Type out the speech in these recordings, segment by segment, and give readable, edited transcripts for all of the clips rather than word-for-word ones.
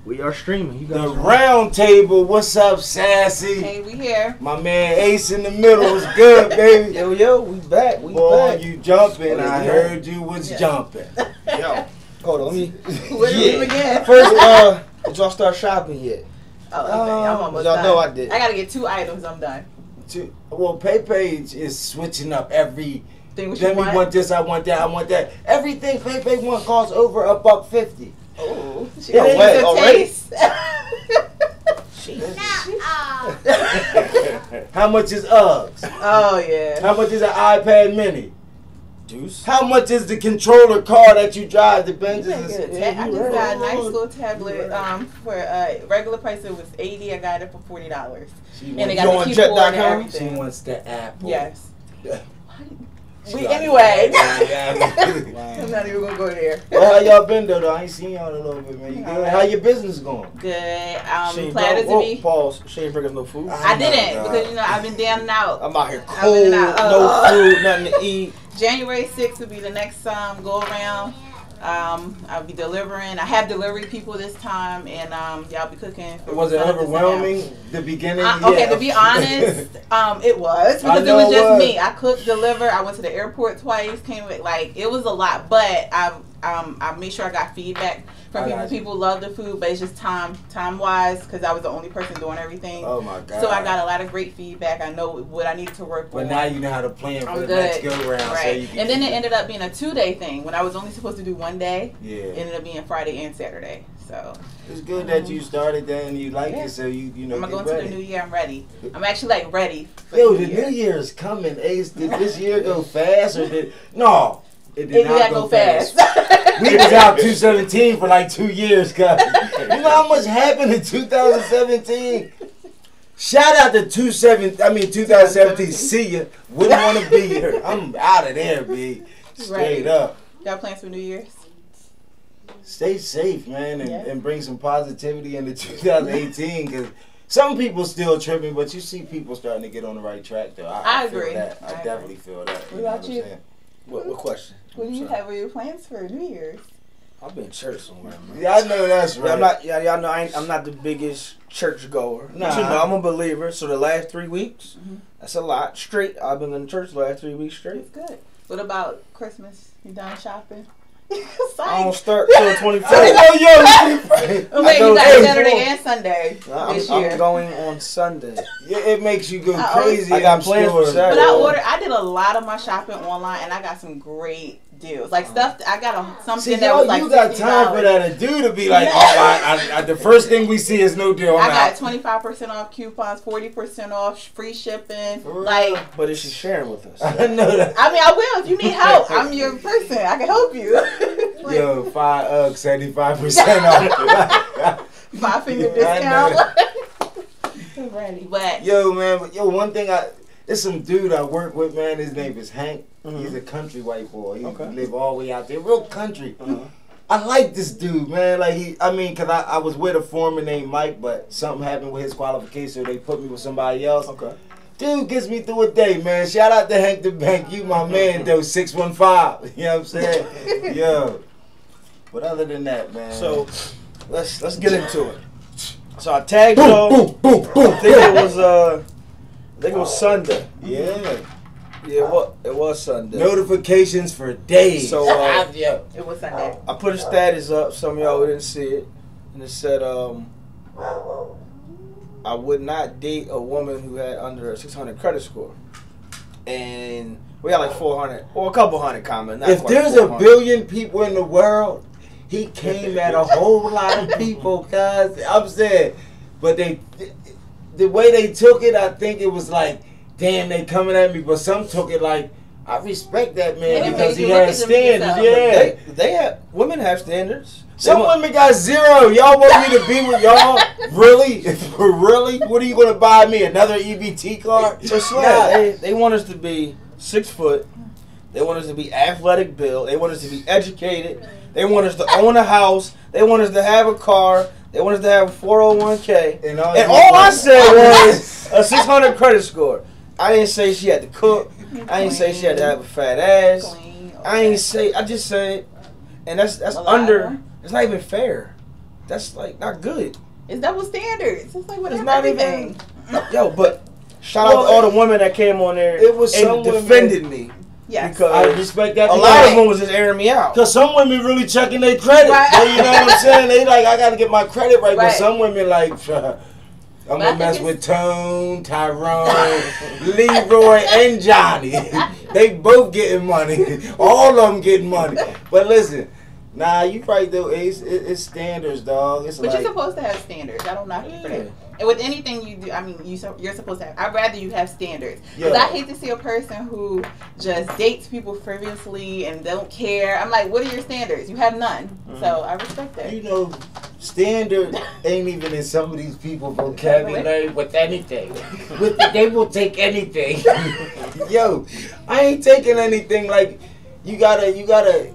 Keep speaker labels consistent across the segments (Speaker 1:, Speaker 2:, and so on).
Speaker 1: We are streaming. You
Speaker 2: The
Speaker 1: got
Speaker 2: Roundtable. What's up, Sassy?
Speaker 3: Hey, we here.
Speaker 2: My man Ace in the middle was good, baby.
Speaker 1: Yo, we back. We
Speaker 2: Boy,
Speaker 1: back.
Speaker 2: you jumping.
Speaker 1: Oh,
Speaker 2: I
Speaker 1: yeah.
Speaker 2: heard you was jumping.
Speaker 1: Yo, hold on. Let me.
Speaker 3: Where did we begin?
Speaker 1: First, did y'all start shopping yet?
Speaker 3: Oh, okay. I'm almost
Speaker 1: y'all
Speaker 3: done.
Speaker 1: know I did.
Speaker 3: I gotta get 2 items. I'm done.
Speaker 2: Well, PayPay is switching up every.
Speaker 3: Think what
Speaker 2: Let
Speaker 3: you
Speaker 2: me want this. I want that. I want that. Everything PayPay want costs over $1.50.
Speaker 3: Oh, she
Speaker 2: It
Speaker 3: got
Speaker 2: ain't
Speaker 3: good
Speaker 1: already?
Speaker 3: taste.
Speaker 2: How much is Uggs?
Speaker 3: Oh yeah.
Speaker 2: How much is an iPad Mini?
Speaker 1: Juice.
Speaker 2: How much is the controller car that you drive the
Speaker 3: You
Speaker 2: Benzes?
Speaker 3: better get a
Speaker 1: Yeah,
Speaker 3: I
Speaker 1: you
Speaker 3: just
Speaker 1: right.
Speaker 3: got a nice little tablet. For regular price it was $80. I got it for $40. And they got the keyboard and
Speaker 2: She
Speaker 3: everything.
Speaker 2: wants the Apple.
Speaker 3: Yes.
Speaker 2: She
Speaker 3: Anyway.
Speaker 2: Wow.
Speaker 3: I'm not even gonna go there.
Speaker 2: Well, how y'all been though? I ain't seen y'all in a little bit, man. You good? How your business going?
Speaker 3: Good.
Speaker 1: She ain't
Speaker 3: Planning to be.
Speaker 1: Pause. She ain't bring us no food.
Speaker 3: I didn't
Speaker 2: Oh,
Speaker 3: because I've been down and out.
Speaker 1: I'm out here
Speaker 3: I've been
Speaker 1: cold,
Speaker 3: out.
Speaker 1: no food, nothing to eat.
Speaker 3: January 6th will be the next go around. I'll be delivering. I have delivery people this time, and y'all be cooking. For
Speaker 2: Was it
Speaker 3: some of this
Speaker 2: overwhelming? The beginning?
Speaker 3: Okay,
Speaker 2: Yeah.
Speaker 3: to be honest, it was
Speaker 2: I
Speaker 3: because it
Speaker 2: know
Speaker 3: was
Speaker 2: it
Speaker 3: just
Speaker 2: was.
Speaker 3: me. I cooked, deliver. I went to the airport twice. Came with it was a lot, but I made sure I got feedback from
Speaker 2: I
Speaker 3: people.
Speaker 2: got you.
Speaker 3: People love the food, but it's just time wise because I was the only person doing everything.
Speaker 2: Oh my God.
Speaker 3: So I got a lot of great feedback. I know what I needed to work
Speaker 2: But
Speaker 3: on.
Speaker 2: now you know how to plan for
Speaker 3: I'm
Speaker 2: the
Speaker 3: good.
Speaker 2: next go round.
Speaker 3: Right.
Speaker 2: So you can
Speaker 3: And then
Speaker 2: keep
Speaker 3: it ended up being a 2-day thing when I was only supposed to do 1 day.
Speaker 2: Yeah.
Speaker 3: It ended up being Friday and Saturday. So
Speaker 2: It's good that you started that and you like
Speaker 3: Yeah.
Speaker 2: it, so you know.
Speaker 3: I'm gonna
Speaker 2: get
Speaker 3: go into
Speaker 2: ready.
Speaker 3: the new year. I'm ready. I'm actually ready. For
Speaker 2: Yo,
Speaker 3: the
Speaker 2: the new year is coming. Ace, did this year go fast or did no? It did not go fast. We was out 217 for like 2 years, cuz. You know how much happened in 2017? Shout out to 2017. See ya. Wouldn't want to be here. I'm out of there, B. Straight
Speaker 3: Right.
Speaker 2: up.
Speaker 3: Got plans for New Year's?
Speaker 2: Stay safe, man, and,
Speaker 3: Yeah.
Speaker 2: and bring some positivity into 2018. Because some people still tripping, but you see people starting to get on the right track, though.
Speaker 3: I
Speaker 2: feel
Speaker 3: agree.
Speaker 2: that. I
Speaker 3: I
Speaker 2: definitely feel that.
Speaker 3: What about
Speaker 2: I'm
Speaker 3: you?
Speaker 2: saying?
Speaker 1: What question?
Speaker 3: What do you
Speaker 1: Sorry.
Speaker 3: have for your plans for New Year's?
Speaker 1: I'll be in church somewhere, man.
Speaker 2: Yeah, I know that's right.
Speaker 1: Yeah, I'm not. Yeah, y'all know I'm not the biggest church goer.
Speaker 2: Nah.
Speaker 1: But you know, I'm a believer. So the last 3 weeks,
Speaker 3: Mhm.
Speaker 1: that's a lot straight. I've been in church the last 3 weeks straight.
Speaker 3: It's good. What about Christmas? You done shopping?
Speaker 1: I don't start till the 24th.
Speaker 3: Oh, wait, you got
Speaker 1: Hey,
Speaker 3: Saturday and Sunday this year.
Speaker 1: I'm going on Sunday.
Speaker 2: Yeah, it makes you go
Speaker 3: I
Speaker 2: crazy.
Speaker 1: I got
Speaker 2: in
Speaker 1: plans for
Speaker 2: stores.
Speaker 1: Saturday.
Speaker 3: But I did a lot of my shopping online, and I got some great deals. Like stuff, I got something
Speaker 2: See,
Speaker 3: that was
Speaker 2: y'all,
Speaker 3: like
Speaker 2: you got
Speaker 3: $60.
Speaker 2: time for that. A dude to be like,
Speaker 3: Yeah.
Speaker 2: oh, the first thing we see is no deal.
Speaker 3: I
Speaker 2: I'm
Speaker 3: got
Speaker 2: out.
Speaker 3: 25% off coupons, 40% off, free shipping.
Speaker 2: For real?
Speaker 3: Like,
Speaker 1: But is she sharing with us?
Speaker 2: I know that.
Speaker 3: I mean, I will if you need help. I'm your person. I can help you. Like,
Speaker 2: Yo, 75% off.
Speaker 3: 5-finger
Speaker 2: I know
Speaker 3: discount. Ready, but
Speaker 2: Yo, man, but one thing it's some dude I work with, man. His name is Hank.
Speaker 1: Mhm.
Speaker 2: He's a country white boy. He
Speaker 1: Okay.
Speaker 2: live all the way out there, real country.
Speaker 1: Uh-huh.
Speaker 2: I like this dude, man. Like cause I was with a foreman named Mike, but something happened with his qualification, so they put me with somebody else.
Speaker 1: Okay.
Speaker 2: Dude gets me through a day, man. Shout out to Hank the Bank. You my man, though. 615. You know what I'm saying? Yo. But other than that, man.
Speaker 1: So let's get into it. So I tagged y'all.
Speaker 2: boom, boom, boom.
Speaker 1: I think it was Sunday.
Speaker 2: Yeah.
Speaker 1: Yeah, it was Sunday.
Speaker 2: Notifications for days.
Speaker 1: So
Speaker 2: yeah.
Speaker 3: it was Sunday.
Speaker 1: I put a status up. Some of y'all didn't see it, and it said, "I would not date a woman who had under a 600 credit score." And we had like 400 or a couple hundred comments. Not
Speaker 2: If
Speaker 1: quite
Speaker 2: there's a
Speaker 1: 400.
Speaker 2: billion people in the world, he came at a whole lot of people, cuz I'm saying. But the way they took it, I think it was like, damn, they coming at me. But some took it like, I respect that man
Speaker 3: It
Speaker 2: because
Speaker 3: made
Speaker 2: he
Speaker 3: you look
Speaker 2: has
Speaker 3: at them yourself.
Speaker 2: standards. Yeah.
Speaker 1: They have women have standards.
Speaker 2: Some women got 0. Y'all want me to be with y'all? Really? Really? What are you gonna buy me? Another EBT card?
Speaker 1: Just
Speaker 2: Nah.
Speaker 1: they want us to be 6 foot. They want us to be athletic built. They want us to be educated. They want us to own a house. They want us to have a car. They want us to have a 401k.
Speaker 2: And
Speaker 1: all I said was a 600 credit score. I didn't say she had to cook. I didn't say she had to have a fat ass.
Speaker 3: Clean,
Speaker 1: I ain't say. I just said, and that's
Speaker 3: A lot,
Speaker 1: under.
Speaker 3: huh?
Speaker 1: It's not even fair. that's like not good.
Speaker 3: It's double standards. It's like
Speaker 1: It's
Speaker 3: whatever.
Speaker 1: not
Speaker 3: Everything.
Speaker 1: even. Yo, but shout out to all the women that came on there.
Speaker 2: It was
Speaker 1: and defended me.
Speaker 3: Yes.
Speaker 1: Because
Speaker 2: I respect that.
Speaker 1: a lot of them was just airing me out.
Speaker 2: Because some women really checking their credit.
Speaker 3: Right.
Speaker 2: They, you know what I'm saying? They like, I got to get my credit right. But
Speaker 3: Right.
Speaker 2: some women like, I'm going to mess with Tone, Tyrone, Leroy, and Johnny. They both getting money. All of them getting money. But listen, nah, you right though, Ace. It's standards, dog. It's
Speaker 3: But
Speaker 2: like,
Speaker 3: you're supposed to have standards. I don't knock you for that. And with anything you do, I mean, you're supposed to have. I'd rather you have standards. Because I hate to see a person who just dates people frivolously and don't care. I'm like, what are your standards? You have none. So I respect that.
Speaker 2: you know, standard ain't even in some of these people's vocabulary with anything. They will take anything. Yo, I ain't taking anything. Like, you gotta.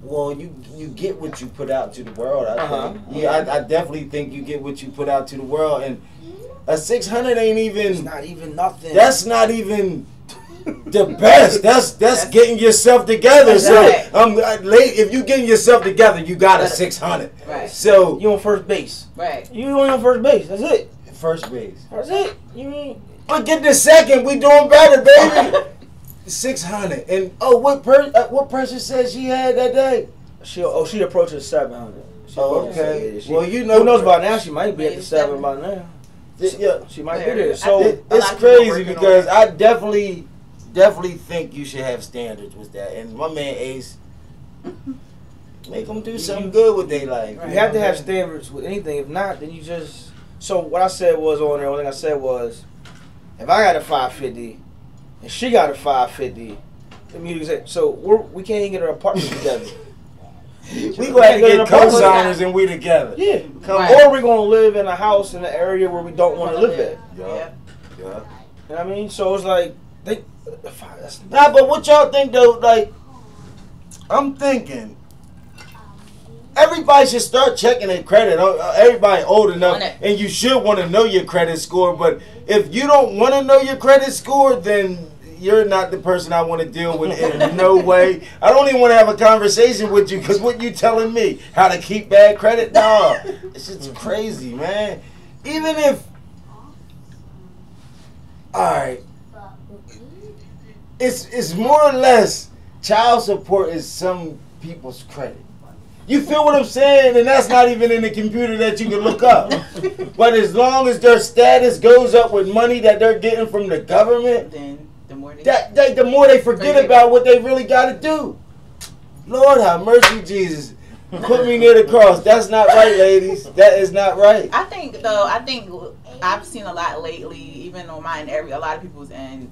Speaker 2: Well, you get what you put out to the world. I think. Yeah, I definitely think you get what you put out to the world, and a 600 ain't even.
Speaker 1: It's not even nothing.
Speaker 2: That's not even the best. That's getting yourself together.
Speaker 3: Right.
Speaker 2: So late. If you getting yourself together, you got a 600.
Speaker 3: Right.
Speaker 2: So
Speaker 1: you on first base.
Speaker 3: Right.
Speaker 1: You only on first base. That's it.
Speaker 2: first base.
Speaker 1: That's it. You mean?
Speaker 2: But get the second. We doing better, baby. 600. And what person said she had that day?
Speaker 1: She approaches 700.
Speaker 2: Okay.
Speaker 1: She,
Speaker 2: well, you know,
Speaker 1: who knows by now? She might be at the 7 by now.
Speaker 2: Yeah,
Speaker 1: she might be there. So
Speaker 2: it's crazy because I definitely think you should have standards with that. And my man Ace, make them do something good with their life.
Speaker 1: You have to have standards with anything. If not, then you just. So what I said was on there. One thing I said was, if I got a 550 and she got a 550, so we can't even get our apartment together.
Speaker 2: We gonna have to get co-signers and we together.
Speaker 1: Yeah.
Speaker 3: Right.
Speaker 1: Or we're gonna live in a house in an area where we don't want to live at.
Speaker 2: Yeah.
Speaker 1: You know what I mean? So it's like
Speaker 2: Nah, but what y'all think though? Like, I'm thinking everybody should start checking their credit. Everybody old enough, and you should want to know your credit score. But if you don't want to know your credit score, then you're not the person I want to deal with in no way. I don't even want to have a conversation with you because what you telling me, how to keep bad credit? No, it's just crazy, man. Even if, all right, it's more or less child support is some people's credit. You feel what I'm saying? And that's not even in the computer that you can look up. But as long as their status goes up with money that they're getting from the government,
Speaker 3: then
Speaker 2: the more they forget about what they really got to do. Lord have mercy, Jesus. Put me near the cross. That's not right, ladies. That is not right.
Speaker 3: I think I've seen a lot lately, even on mine, a lot of people's, and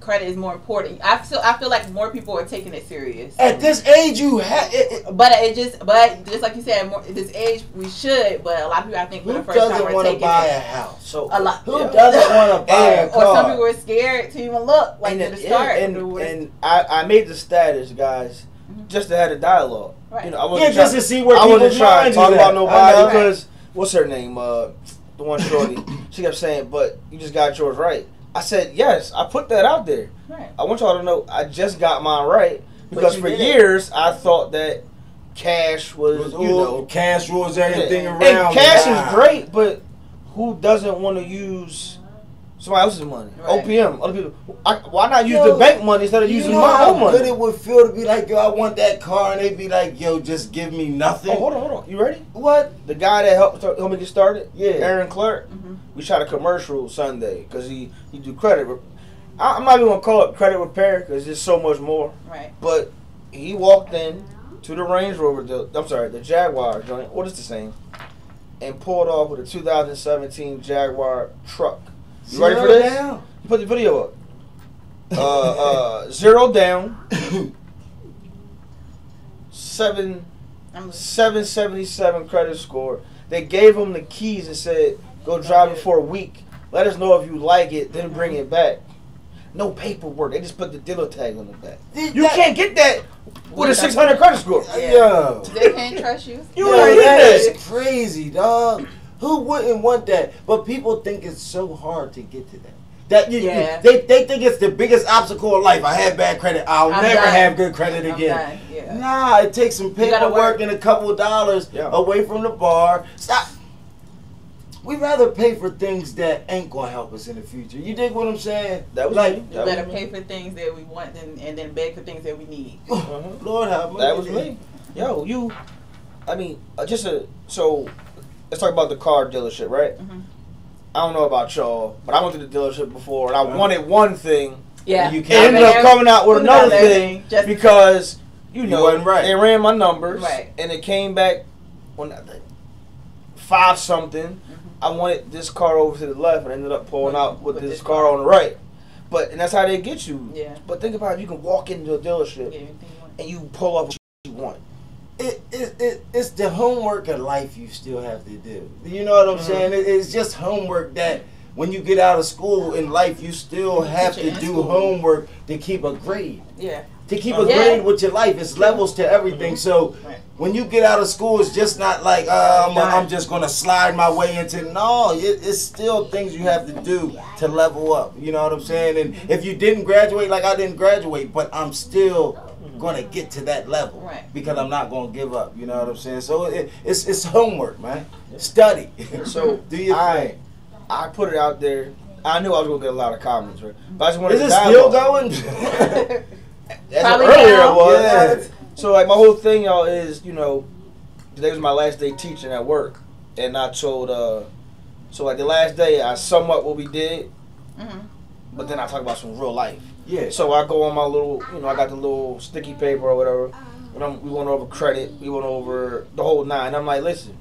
Speaker 3: credit is more important. I feel like more people are taking it serious.
Speaker 2: At this age, you have it.
Speaker 3: But just like you said, at this age we should. But a lot of people, I think, for the first time, are taking
Speaker 2: buy
Speaker 3: it.
Speaker 2: A house?
Speaker 1: So
Speaker 3: a lot.
Speaker 2: Who doesn't want to buy a car?
Speaker 3: Or some people are scared to even look, like to start.
Speaker 1: And I made the status, guys, just to have a dialogue.
Speaker 3: Right.
Speaker 1: You know, I wasn't
Speaker 2: just to see where
Speaker 1: I wasn't trying to talk about nobody
Speaker 2: right.
Speaker 1: because what's her name? The one shorty. She kept saying, "But you just got yours right." I said, "Yes, I put that out there.
Speaker 3: Right.
Speaker 1: I want y'all to know I just got mine right because for years I thought that cash was
Speaker 2: cash rules everything around.
Speaker 1: And cash is great, but who doesn't want to use somebody else's money?
Speaker 3: Right.
Speaker 1: OPM, other people. Why not use the bank money instead of using my own money?
Speaker 2: How good it would feel to be like, yo, I want that car, and they'd be like, yo, just give me nothing.
Speaker 1: Oh, hold on. You ready?
Speaker 2: What?
Speaker 1: The guy that helped me get started,
Speaker 2: yeah,
Speaker 1: Aaron Clark. We shot a commercial Sunday because he do credit. I'm not even gonna call it credit repair because there's so much more.
Speaker 3: Right.
Speaker 1: But he walked in to the Range Rover, the Jaguar joint. What is the same? And pulled off with a 2017 Jaguar truck. You ready for this?
Speaker 2: Down.
Speaker 1: You put the video up. 0 down. 777 credit score. They gave him the keys and said, "Go drive it for a week. Let us know if you like it, then bring it back." No paperwork. They just put the dealer tag on the back. You can't get that with a 600 credit score.
Speaker 2: Yo.
Speaker 3: They can't trust you.
Speaker 2: That's crazy, dog. Who wouldn't want that? But people think it's so hard to get to that. That they think it's the biggest obstacle of life. I had bad credit. I'll never have good credit again. Yeah. Nah, it takes some paperwork and a couple of dollars away from the bar. Stop. We'd rather pay for things that ain't gonna help us in the future. You dig what I'm saying?
Speaker 1: That was
Speaker 3: like you better pay for things that we want and then beg for things that we need.
Speaker 2: Lord have mercy.
Speaker 1: That was me. Yo, so let's talk about the car dealership, right? I don't know about y'all, but I went to the dealership before and I wanted one thing.
Speaker 3: Yeah.
Speaker 1: And ended up coming out with another thing because, you know, they ran my numbers and it came back on 5 something. I wanted this car over to the left and ended up pulling out with this car on the right. And that's how they get you. Yeah. But think about it, you can walk into a dealership and you pull up what you want.
Speaker 2: It's the homework of life you still have to do. You know what I'm saying? It's just homework that when you get out of school in life, you still have to do homework to keep a grade. Yeah. To keep a grade with your life. It's levels to everything. So when you get out of school, it's just not like, I'm just going to slide my way into. No, it's still things you have to do to level up. You know what I'm saying? And if you didn't graduate, like I didn't graduate, but I'm still going to get to that level because I'm not going to give up. You know what I'm saying? So it's homework, man. Study.
Speaker 1: So
Speaker 2: do your thing.
Speaker 1: I put it out there. I knew I was going to get a lot of comments, right? But I just wanted
Speaker 2: Is it still going?
Speaker 1: That's earlier it was. Yeah. So like my whole thing, y'all, is, you know, today was my last day teaching at work, and I told so like the last day I sum up what we did, but then I talk about some real life. Yeah. So I go on my little, you know, I got the little sticky paper or whatever, and we went over credit, we went over the whole 9. I'm like, listen,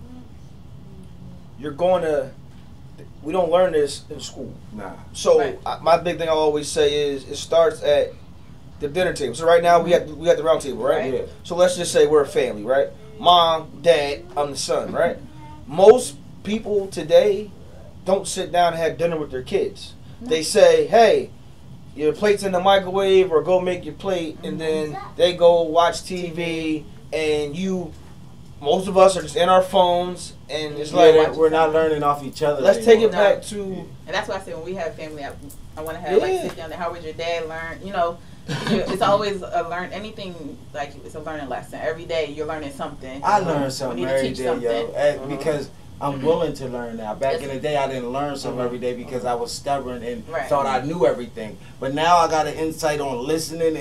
Speaker 1: we don't learn this in school. Nah. So my big thing I always say is it starts at the dinner table. So right now we got the round table, right? Yeah. So let's just say we're a family, right? Mom, dad, I'm the son, right? Most people today don't sit down and have dinner with their kids. No. They say, hey, your plate's in the microwave, or go make your plate, and then they go watch TV, and most of us are just in our phones, and it's like
Speaker 2: we're not learning off each other.
Speaker 1: Let's take it back to,
Speaker 3: and that's why I say when we have family, I want to have like sit down there. How would your dad learn? You know, it's always anything like it's a learning lesson. Every day you're learning something.
Speaker 2: I learn something every day, yo, because I'm willing to learn now. Back in the day, I didn't learn something every day because I was stubborn and thought I knew everything. But now I got an insight on listening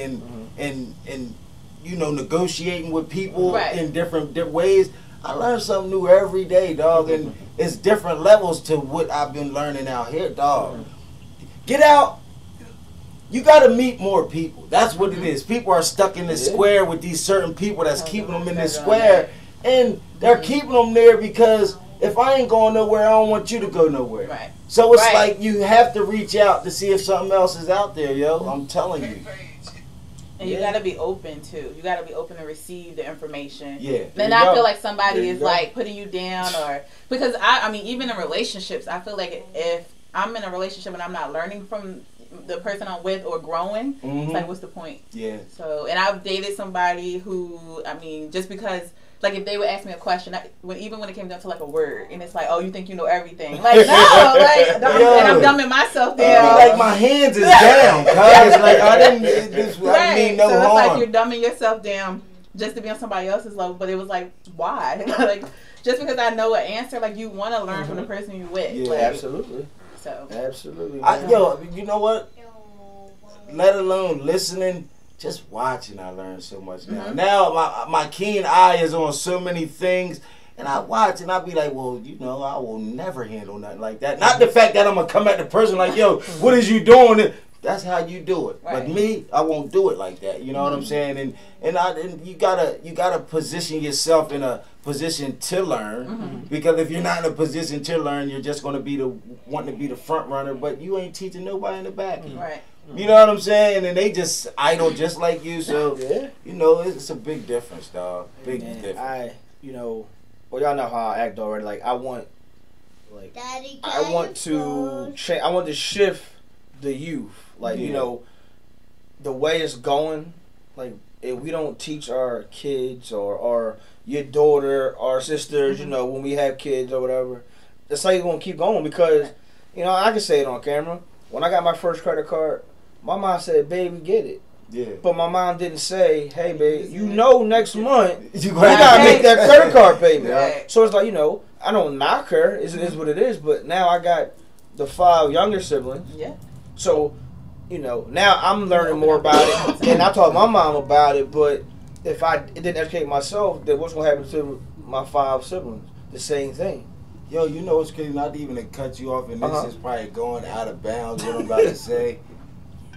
Speaker 2: and you know, negotiating with people in different ways. I learn something new every day, dog, and it's different levels to what I've been learning out here, dog. Get out. You got to meet more people. That's what it is. People are stuck in this square with these certain people that's keeping them in this square, and they're keeping them there because if I ain't going nowhere, I don't want you to go nowhere. Right. So it's like you have to reach out to see if something else is out there, yo. I'm telling you.
Speaker 3: And you gotta be open too. You gotta be open to receive the information. Yeah. Then I feel like somebody is like putting you down, or because I mean, even in relationships, I feel like if I'm in a relationship and I'm not learning from the person I'm with or growing, it's like, what's the point? Yeah. So, and I've dated somebody who, I mean, just because, like, if they would ask me a question, even when it came down to like a word, and it's like, oh, you think you know everything? Like, no, like, and I'm dumbing myself down.
Speaker 2: Like my hands is down, cause like I didn't mean no harm.
Speaker 3: So it's like you're dumbing yourself down just to be on somebody else's level. But it was like, why? Like, just because I know an answer, like you want to learn from the person you're with.
Speaker 1: Yeah,
Speaker 3: like,
Speaker 1: absolutely.
Speaker 3: So
Speaker 1: absolutely.
Speaker 2: Yo, you know what? Let alone listening. Just watching, I learn so much now. Now my keen eye is on so many things, and I watch and I be like, well, you know, I will never handle nothing like that. Not the fact that I'm gonna come at the person like, yo, what is you doing? That's how you do it. But me, I won't do it like that. You know what I'm saying? And you gotta position yourself in a position to learn, because if you're not in a position to learn, you're just gonna be wanting to be the front runner, but you ain't teaching nobody in the back. Right. You know what I'm saying? And they just idle just like you. So, you know, it's a big difference, dog. Big difference.
Speaker 1: Well, y'all know how I act already. Like, I want to change. I want to shift the youth. Like, you know, the way it's going, like, if we don't teach our kids or your daughter, our sisters, you know, when we have kids or whatever, it's like it's going to keep going because, you know, I can say it on camera. when I got my first credit card, my mom said, "Baby, get it."
Speaker 2: Yeah.
Speaker 1: But my mom didn't say, "Hey, babe, you know next month
Speaker 2: you
Speaker 1: gotta make that credit card payment."
Speaker 3: Right.
Speaker 1: So it's like, I don't knock her. It is what it is. But now I got the 5 younger siblings.
Speaker 3: Yeah.
Speaker 1: So, now I'm learning more about it, and I taught my mom about it. But if I didn't educate myself, then what's gonna happen to my 5 siblings? The same thing.
Speaker 2: Yo, you know what's crazy? Not even to cut you off, and this is probably going out of bounds. What I'm about to say.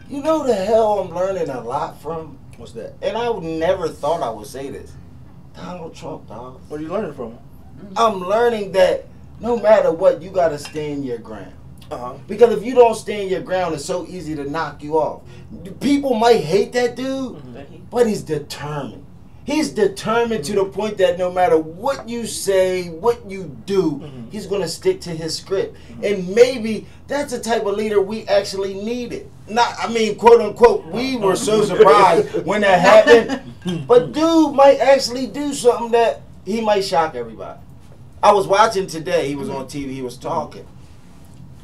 Speaker 2: You know the hell I'm learning a lot from?
Speaker 1: What's that?
Speaker 2: And I would never thought I would say this. Donald Trump, dog.
Speaker 1: What are you learning from?
Speaker 2: I'm learning that no matter what, you gotta stand your ground. Because if you don't stand your ground, it's so easy to knock you off. People might hate that dude, but he's determined. He's determined to the point that no matter what you say, what you do, he's going to stick to his script. And maybe that's the type of leader we actually needed. Quote unquote, we were so surprised when that happened. But dude might actually do something that he might shock everybody. I was watching today, he was on TV, he was talking.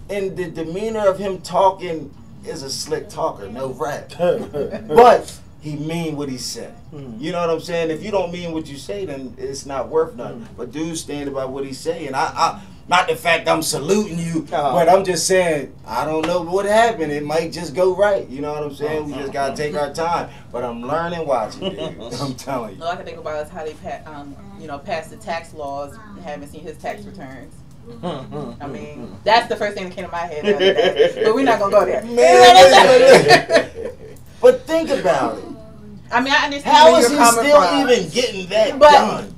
Speaker 2: And the demeanor of him talking is a slick talker, no rap. But he mean what he said. You know what I'm saying? If you don't mean what you say, then it's not worth nothing. But dude stand by what he say. And I not the fact I'm saluting you, but I'm just saying, I don't know what happened. It might just go right. You know what I'm saying? We just got to take our time. But I'm learning watching, dude. I'm telling you.
Speaker 3: All I can think about is how they passed the tax laws. Haven't seen his tax returns. I mean, that's the first thing that came to my head the other day. But we're not going to go there.
Speaker 2: But think about it.
Speaker 3: I mean, I understand
Speaker 2: how
Speaker 3: where
Speaker 2: is
Speaker 3: you're
Speaker 2: he
Speaker 3: coming
Speaker 2: still
Speaker 3: from.
Speaker 2: even getting that done?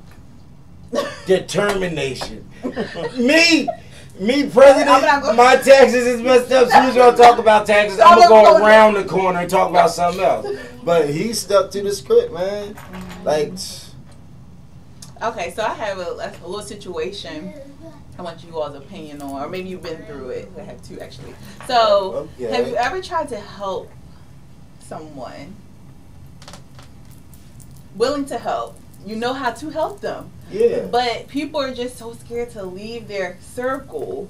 Speaker 2: Determination. me, president, my taxes is messed up. As soon as y'all talk about taxes, I'm going to go around the corner and talk about something else. But he stuck to the script, man. Like...
Speaker 3: Okay, so I have a little situation I want you all's opinion on, or maybe you've been through it. I have 2 actually. So, have you ever tried to help someone, willing to help? You know how to help them.
Speaker 2: Yeah.
Speaker 3: But people are just so scared to leave their circle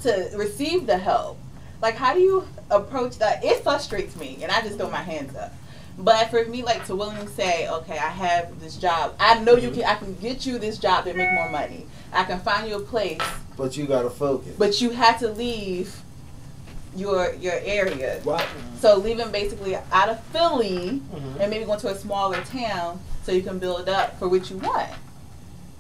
Speaker 3: to receive the help. Like, how do you approach that? It frustrates me, and I just throw my hands up. But for me, like, to willingly say, okay, I have this job. I know I can get you this job to make more money. I can find you a place.
Speaker 2: But you got to focus.
Speaker 3: But you have to leave your area.
Speaker 2: Right.
Speaker 3: So leaving basically out of Philly and maybe going to a smaller town so you can build up for what you want.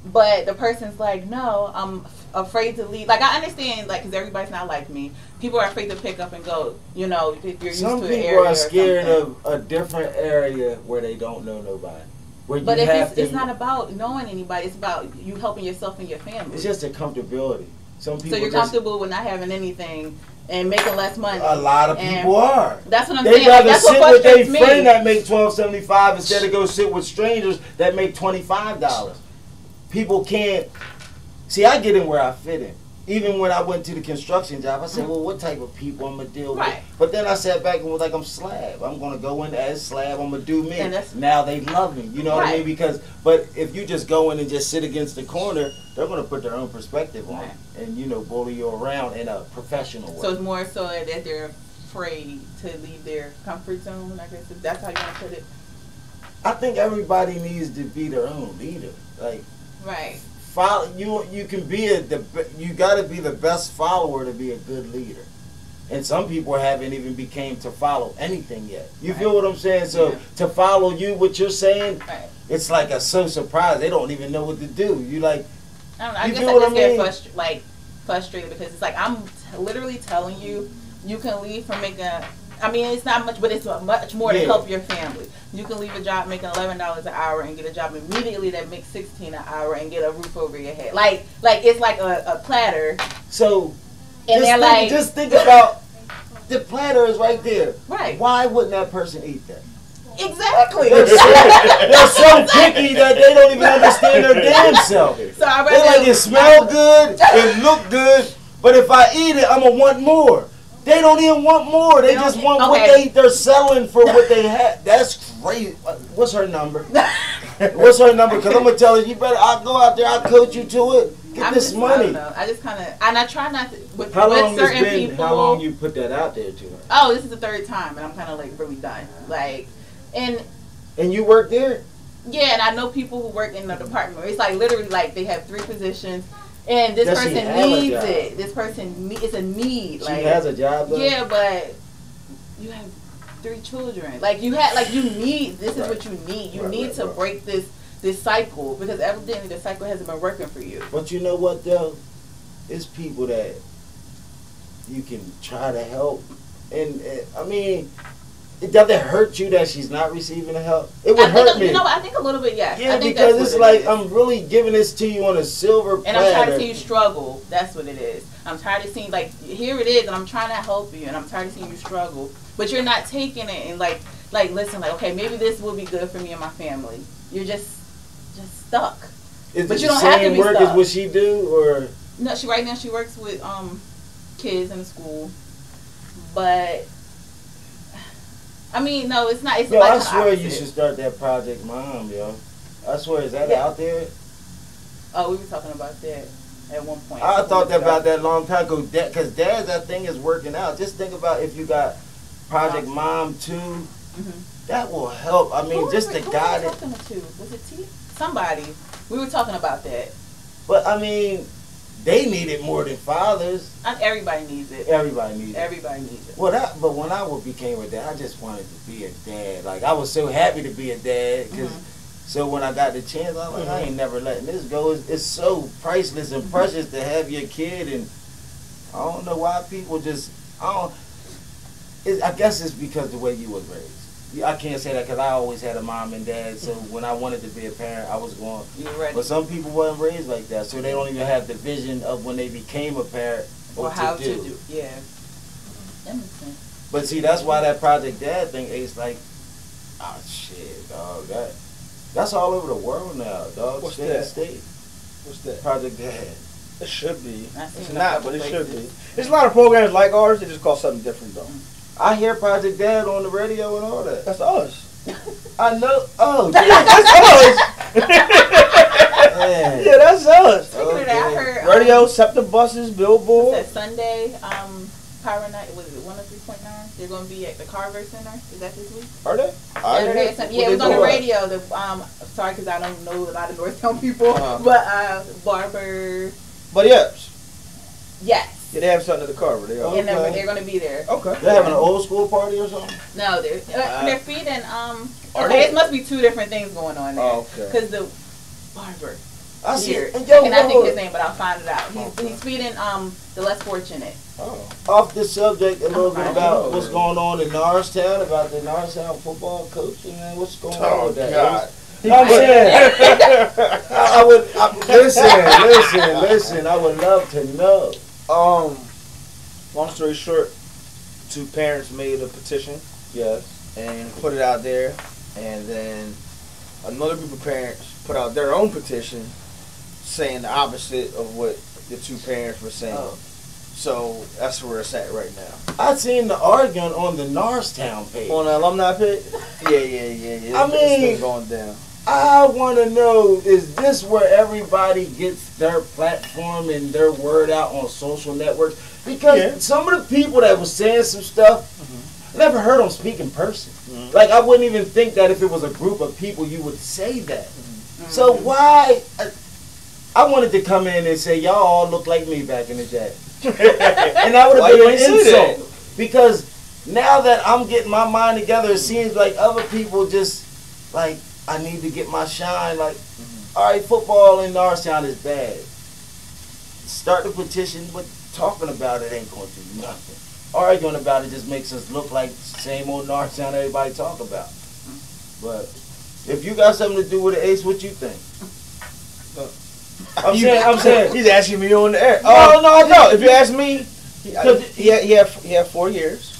Speaker 3: But the person's like, no, I'm afraid to leave. Like, I understand, like, because everybody's not like me. People are afraid to pick up and go, if you're used to an area. Some
Speaker 2: people are scared of a different area where they don't know nobody.
Speaker 3: But if it's not about knowing anybody, it's about you helping yourself and your family.
Speaker 2: It's just a comfortability. Some people
Speaker 3: so you're comfortable with not having anything and making less money.
Speaker 2: A lot of people are.
Speaker 3: That's what I'm saying.
Speaker 2: They rather
Speaker 3: that's
Speaker 2: sit
Speaker 3: what
Speaker 2: with their
Speaker 3: me.
Speaker 2: friend that make $12.75 instead of go sit with strangers that make $25. People can't. See, I get in where I fit in. Even when I went to the construction job, I said, well, what type of people I'm going to deal with? But then I sat back and was like, I'm slab. I'm going to go in as slab. I'm going to do me. Now they love me. You know what I mean? But if you just go in and just sit against the corner, they're going to put their own perspective on it and, bully you around in a professional way.
Speaker 3: So it's more so that they're afraid to leave their comfort zone, I guess, if that's how you want to put it.
Speaker 2: I think everybody needs to be their own leader. Like, follow, you can be you got to be the best follower to be a good leader. And some people haven't even became to follow anything yet. You feel what I'm saying? So to follow you, what you're saying, it's like so surprised. They don't even know what to do. You like,
Speaker 3: I don't know. I guess I just get frustrated because it's like I'm literally telling you, you can leave from making. I mean, it's not much, but it's much more to help your family. You can leave a job making $11 an hour and get a job immediately that makes $16 an hour and get a roof over your head. Like it's like a platter.
Speaker 2: So,
Speaker 3: and
Speaker 2: just think about the platter is right there.
Speaker 3: Right.
Speaker 2: Why wouldn't that person eat that?
Speaker 3: Exactly.
Speaker 2: They're so picky that they don't even understand their damn self. So they like it smell good, it look good, but if I eat it, I'm gonna want more. They don't even want more. They just want what they're selling for what they have. That's crazy. What's her number? What's her number? Because I'm going to tell her, I'll go out there, I'll coach you to it. Get this money.
Speaker 3: I don't know. I just kind of, and I try not to. With
Speaker 2: certain people. How long you put that out there to her?
Speaker 3: Oh, this is the third time, and I'm kind of like really done. Like, and
Speaker 2: you work there?
Speaker 3: Yeah, and I know people who work in the department where it's like literally like they have 3 positions, and this person needs it. This person, it's a need.
Speaker 2: She has a job though?
Speaker 3: Yeah, but you have 3 children. Like you need. This is what you need. You need to break this cycle because evidently the cycle hasn't been working for you.
Speaker 2: But you know what though? It's people that you can try to help, and I mean. Does it hurt you that she's not receiving the help? It would hurt me.
Speaker 3: You know, I think a little bit, yes.
Speaker 2: Yeah,
Speaker 3: I think
Speaker 2: because it's like I'm really giving this to you on a silver platter.
Speaker 3: And I'm tired of seeing you struggle. That's what it is. I'm tired of seeing, like, here it is, and I'm trying to help you, and I'm tired of seeing you struggle. But you're not taking it and, like listen, like, okay, maybe this will be good for me and my family. You're just stuck.
Speaker 2: But you don't have to be stuck. Is the same work as what she do, or?
Speaker 3: No, right now she works with kids in the school. But... I mean, no, it's not. It's
Speaker 2: yo,
Speaker 3: like
Speaker 2: I swear you should start that Project Mom, yo. I swear, is that out there?
Speaker 3: Oh, we were talking about that at one point.
Speaker 2: I thought about that long time ago. Because that thing is working out. Just think about if you got Project Mom 2. Mm-hmm. That will help. I mean, just the guy that...
Speaker 3: Was it T? Somebody. We were talking about that.
Speaker 2: But, I mean... They need it more than fathers.
Speaker 3: Everybody needs it.
Speaker 2: Everybody needs it.
Speaker 3: Everybody needs it.
Speaker 2: Well, but when I became a dad, I just wanted to be a dad. Like, I was so happy to be a dad. Cause, so when I got the chance, I was like, I ain't never letting this go. It's so priceless and precious to have your kid. And I don't know why people just, I guess it's because the way you was raised. I can't say that because I always had a mom and dad, so when I wanted to be a parent, I was going. But some people weren't raised like that, so they don't even have the vision of when they became a parent
Speaker 3: or how to do. Yeah. That makes sense.
Speaker 2: But see, that's why that Project Dad thing is like, oh shit, dog. That's all over the world now, dog.
Speaker 1: What's
Speaker 2: state
Speaker 1: that?
Speaker 2: To state.
Speaker 1: What's that?
Speaker 2: Project Dad.
Speaker 1: It should be. It's not, but it should be. There's a lot of programs like ours. They just call something different though.
Speaker 2: I hear Project Dad on the radio and all that.
Speaker 1: That's us.
Speaker 2: I know. Oh,
Speaker 1: yeah, that's us. Yeah, that's us.
Speaker 3: Okay. I heard
Speaker 1: radio, SEPTA buses, billboard.
Speaker 3: That Sunday, Power Night. Was it 103.9? They're going to be at the Carver Center. Is that this week?
Speaker 1: Are they?
Speaker 3: Saturday. Yeah, it was on the radio. Sorry, because I don't know a lot of Northtown people, but Barber.
Speaker 1: But yes.
Speaker 3: Yes.
Speaker 1: Yeah, they have something at the Carver. They are.
Speaker 3: And they're going to be there.
Speaker 1: Okay.
Speaker 2: They're having an old school party or something?
Speaker 3: No, they're feeding. It must be 2 different things going on there.
Speaker 1: Oh, okay.
Speaker 3: Because the Barber.
Speaker 2: I see.
Speaker 3: I cannot think his name, but I'll find it out. He's feeding the less fortunate.
Speaker 2: Oh. Off the subject, a little bit about what's going on in Norristown, about the Norristown football coach, and what's going on with that.
Speaker 1: God.
Speaker 2: I'm saying, listen, I would love to know.
Speaker 1: Long story short, 2 parents made a petition.
Speaker 2: Yes.
Speaker 1: And put it out there, and then another group of parents put out their own petition saying the opposite of what the 2 parents were saying. Oh. So that's where it's at right now.
Speaker 2: I seen the argument on the Norristown page.
Speaker 1: On the alumni page? Yeah.
Speaker 2: I mean,
Speaker 1: it's going down.
Speaker 2: I want to know, is this where everybody gets their platform and their word out on social networks? Because some of the people that was saying some stuff, I never heard them speak in person. Like, I wouldn't even think that if it was a group of people, you would say that. So why? I wanted to come in and say, y'all all look like me back in the day. And that would have been an insult. Because now that I'm getting my mind together, it seems like other people just, like, I need to get my shine. Like, all right, football in Norristown is bad. Start the petition, but talking about it ain't going to do nothing. Arguing about it just makes us look like same old Norristown everybody talk about. But if you got something to do with the Ace, what you think? I'm saying.
Speaker 1: He's asking me on the air.
Speaker 2: No.
Speaker 1: If you ask me, he had 4 years.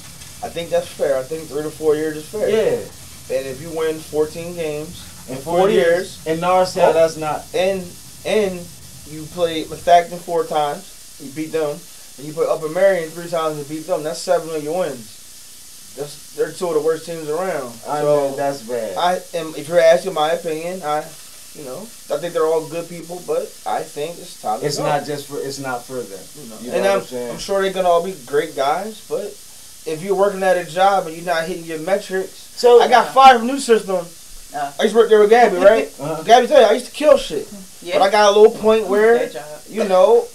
Speaker 1: I think that's fair. I think 3 to 4 years is fair.
Speaker 2: Yeah.
Speaker 1: And if you win 14 games in
Speaker 2: 4 years, in Norristown, that's not.
Speaker 1: And you play Methacton 4 times, you beat them, and you play Upper Marion 3 times and beat them. That's 7 of your wins. They're 2 of the worst teams around.
Speaker 2: I know that's bad.
Speaker 1: If you're asking my opinion, You know, I think they're all good people, but I think it's time to
Speaker 2: It's
Speaker 1: go.
Speaker 2: It's not for them. You know
Speaker 1: and I'm sure they're gonna all be great guys, but if you're working at a job and you're not hitting your metrics,
Speaker 2: so
Speaker 1: I got fired from New System. I used to work there with Gabby, right? Gabby tell you I used to kill shit, but I got a little point where you know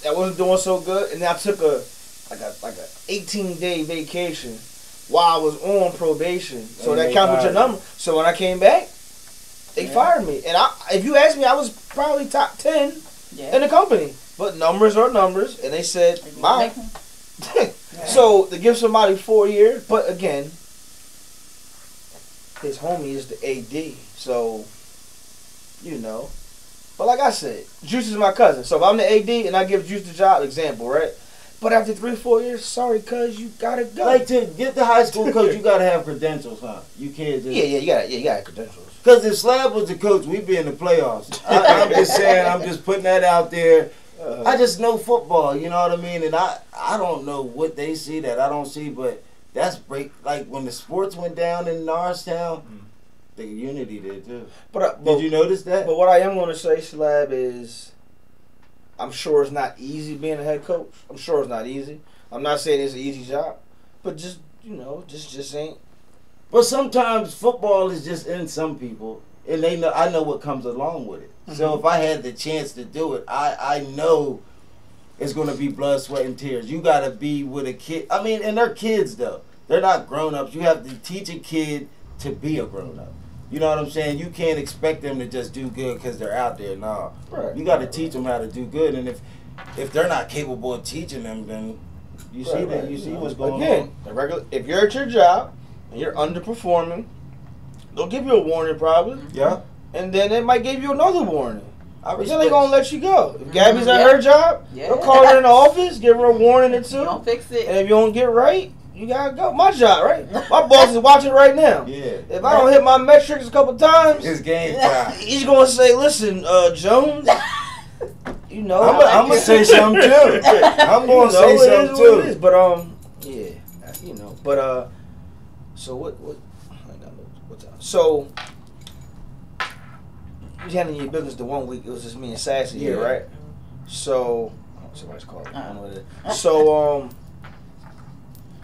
Speaker 1: I wasn't doing so good, and then I took a 18-day vacation while I was on probation, so that counted your number. So when I came back, they fired me, and if you ask me, I was probably top 10 in the company. But numbers are numbers, and they said bye. So to give somebody 4 years, but again, his homie is the AD, so you know. But like I said, Juice is my cousin, so if I'm the AD and I give Juice the job, example, right? But after 3-4 years, sorry, cuz you gotta go.
Speaker 2: Like to get the high school coach, you gotta have credentials, huh? You can't just
Speaker 1: you gotta have credentials.
Speaker 2: Because if Slab was the coach, we'd be in the playoffs. I'm just saying, I'm just putting that out there. I just know football, you know what I mean? And I don't know what they see that I don't see, but that's like when the sports went down in Norristown, the unity did too. But did you notice that?
Speaker 1: But what I am going to say, Slab, is I'm sure it's not easy being a head coach. I'm sure it's not easy. I'm not saying it's an easy job, but just, you know, just ain't.
Speaker 2: But sometimes football is just in some people, and I know what comes along with it. Mm-hmm. So if I had the chance to do it, I know it's going to be blood, sweat, and tears. You got to be with a kid. I mean, and they're kids, though. They're not grown-ups. You have to teach a kid to be a grown-up. You know what I'm saying? You can't expect them to just do good because they're out there. No.
Speaker 1: Right.
Speaker 2: You got to teach them how to do good. And if they're not capable of teaching them, then you see what's going on.
Speaker 1: If you're at your job and you're underperforming, they'll give you a warning probably.
Speaker 2: Yeah.
Speaker 1: And then they might give you another warning. Then they're going to let you go. If Gabby's at her job, they'll call her in the office, give her a warning or two.
Speaker 3: Don't fix it.
Speaker 1: And if you don't get right, you gotta go. My job, right? My boss is watching right now.
Speaker 2: Yeah.
Speaker 1: If I don't hit my metrics a couple times,
Speaker 2: it's game time.
Speaker 1: He's gonna say, "Listen, Jones, you know,
Speaker 2: I'm gonna say something too. I'm gonna say something too."
Speaker 1: But yeah, you know. But so what? What's up? So you handling your business the 1 week. It was just me and Sassy here, right? So somebody's calling. I don't know what it is. So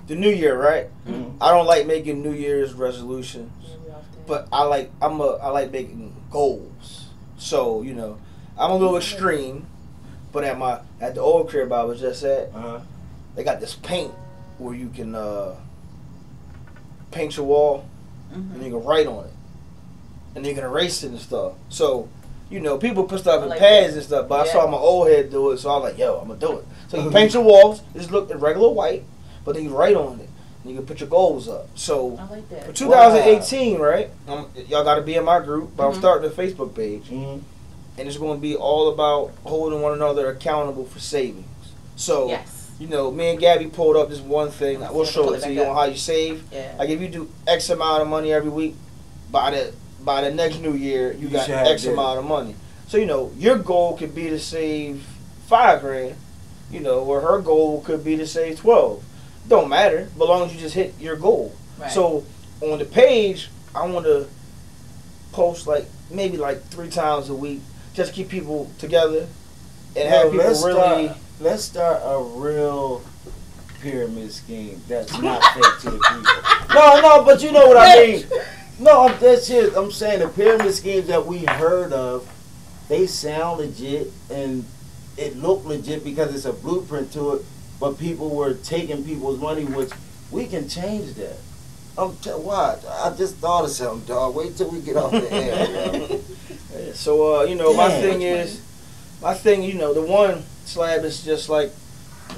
Speaker 1: the new year, right? Mm-hmm. I don't like making New Year's resolutions, but I like making goals. So you know, I'm a little extreme, but at the old crib I was just at, they got this paint where you can paint your wall, and you can write on it, and you can erase it and stuff. So you know, people put stuff in pads and stuff, but I saw my old head do it, so I was like, yo, I'm gonna do it. So you paint your walls, just look at regular white. But then you write on it, and you can put your goals up. So
Speaker 3: I like that.
Speaker 1: For 2018, right? Y'all got to be in my group, but I'm starting a Facebook page, and it's going to be all about holding one another accountable for savings. So, you know, me and Gabby pulled up this one thing. We'll show it to you on how you save.
Speaker 3: Yeah.
Speaker 1: Like if you do X amount of money every week, by the next New Year, you got X amount of money. So you know, your goal could be to save $5,000. You know, or her goal could be to save 12. Don't matter, as long as you just hit your goal. Right. So on the page, I want to post maybe 3 times a week, just to keep people together and have people
Speaker 2: let's start a real pyramid scheme that's not fake to the people. No, but you know what I mean. No, that's it. I'm saying the pyramid schemes that we heard of, they sound legit and it looked legit because it's a blueprint to it. But people were taking people's money, which we can change that. What? I just thought of something, dog. Wait till we get off the air.
Speaker 1: So, you know, my thing, you know, the one Slab is just like.
Speaker 2: It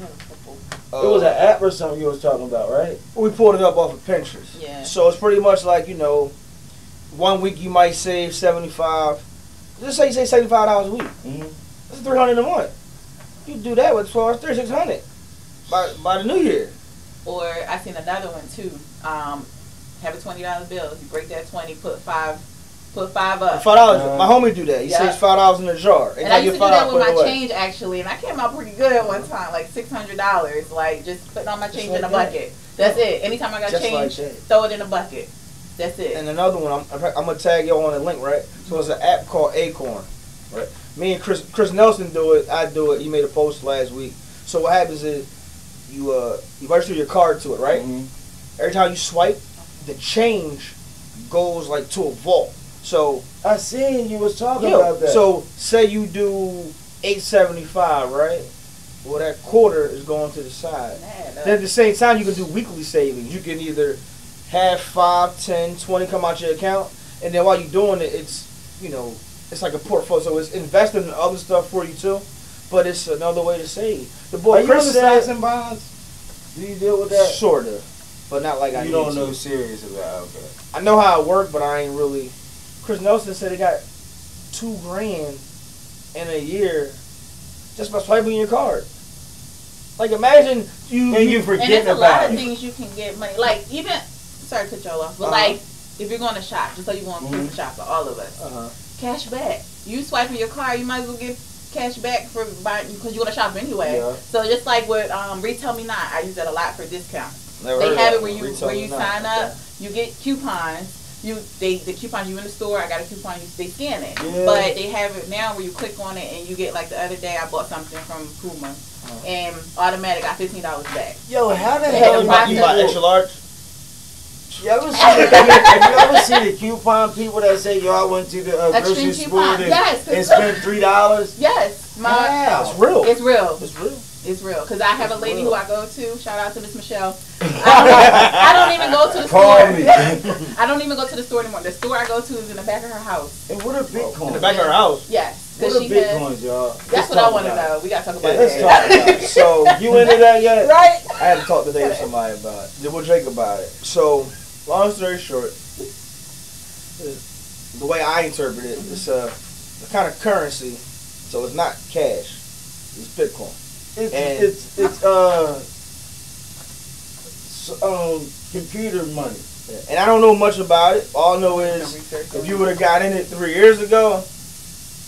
Speaker 2: was an app or something you was talking about, right?
Speaker 1: We pulled it up off of Pinterest.
Speaker 3: Yeah.
Speaker 1: So it's pretty much like, you know, 1 week you might save $75. Just say you save $75 a week. That's $300 a month. You do that with 12, $3,600. By the new year.
Speaker 3: Or I seen another one too. Have a $20 bill. You break that 20, put five up.
Speaker 1: $5. My homie do that. He saves $5 in a jar.
Speaker 3: And I used to do that with my change actually, and I came out pretty good at one time, like $600. Like just putting all my change in a bucket. That's it. Anytime I got change, throw it in a bucket. That's it.
Speaker 1: And another one, I'm gonna tag y'all on the link, right? So it's an app called Acorn, right? Me and Chris Nelson do it. I do it. He made a post last week. So what happens is you register your card to it, right? Mm-hmm. Every time you swipe, the change goes like to a vault. So
Speaker 2: I seen you was talking about that.
Speaker 1: So say you do $8.75, right? Well, that quarter is going to the side. Then at the same time, you can do weekly savings. You can either have 5, 10, 20 come out your account, and then while you're doing it, it's it's like a portfolio. So it's investing in other stuff for you too, but it's another way to save. The boy
Speaker 2: Are
Speaker 1: Chris
Speaker 2: you
Speaker 1: said,
Speaker 2: stocks and bonds? Do you deal with that?
Speaker 1: Sorta, but not like I need to.
Speaker 2: You don't know serious about it. Okay.
Speaker 1: I know how it works, but I ain't really. Chris Nelson said he got $2,000 in a year just by swiping your card. Like imagine you forget about it.
Speaker 3: And there's a lot of things you can get money. Like even, sorry to cut y'all off, but like if you're going to shop, just so you want to shop for all of us, cash back. You swiping your card, you might as well get cash back for buying because you're going to shop anyway. Yeah. So just like with Retail Me Not, I use that a lot for discounts. They have it where you sign up, you get coupons. The coupons you in the store, I got a coupon, they scan it. Yeah. But they have it now where you click on it and you get, like the other day I bought something from Puma and automatic got $15 back.
Speaker 2: Yo, how the hell
Speaker 1: you buy extra large?
Speaker 2: You ever see the coupon people that say, yo, I went to the grocery store and spent $3?
Speaker 3: Yes.
Speaker 1: It's real.
Speaker 3: It's real.
Speaker 1: It's real.
Speaker 3: It's real. Because I have a lady who I go to. Shout out to Miss Michelle. I don't even go to the store. I don't even go to the store anymore. The store I go to is in the back of her house.
Speaker 2: And what are Bitcoins?
Speaker 1: In the back of her house?
Speaker 3: Yes.
Speaker 2: What are Bitcoins, y'all?
Speaker 3: That's what I want to know. We got to talk about
Speaker 1: Let's talk about it. So, you into that yet?
Speaker 3: Right.
Speaker 1: I had to talk today to somebody about it. We'll drink about it. So, long story short, the way I interpret it, it's a kind of currency. So, it's not cash. It's Bitcoin.
Speaker 2: It's computer money.
Speaker 1: Yeah. And I don't know much about it. All I know is if you would have got in it 3 years ago,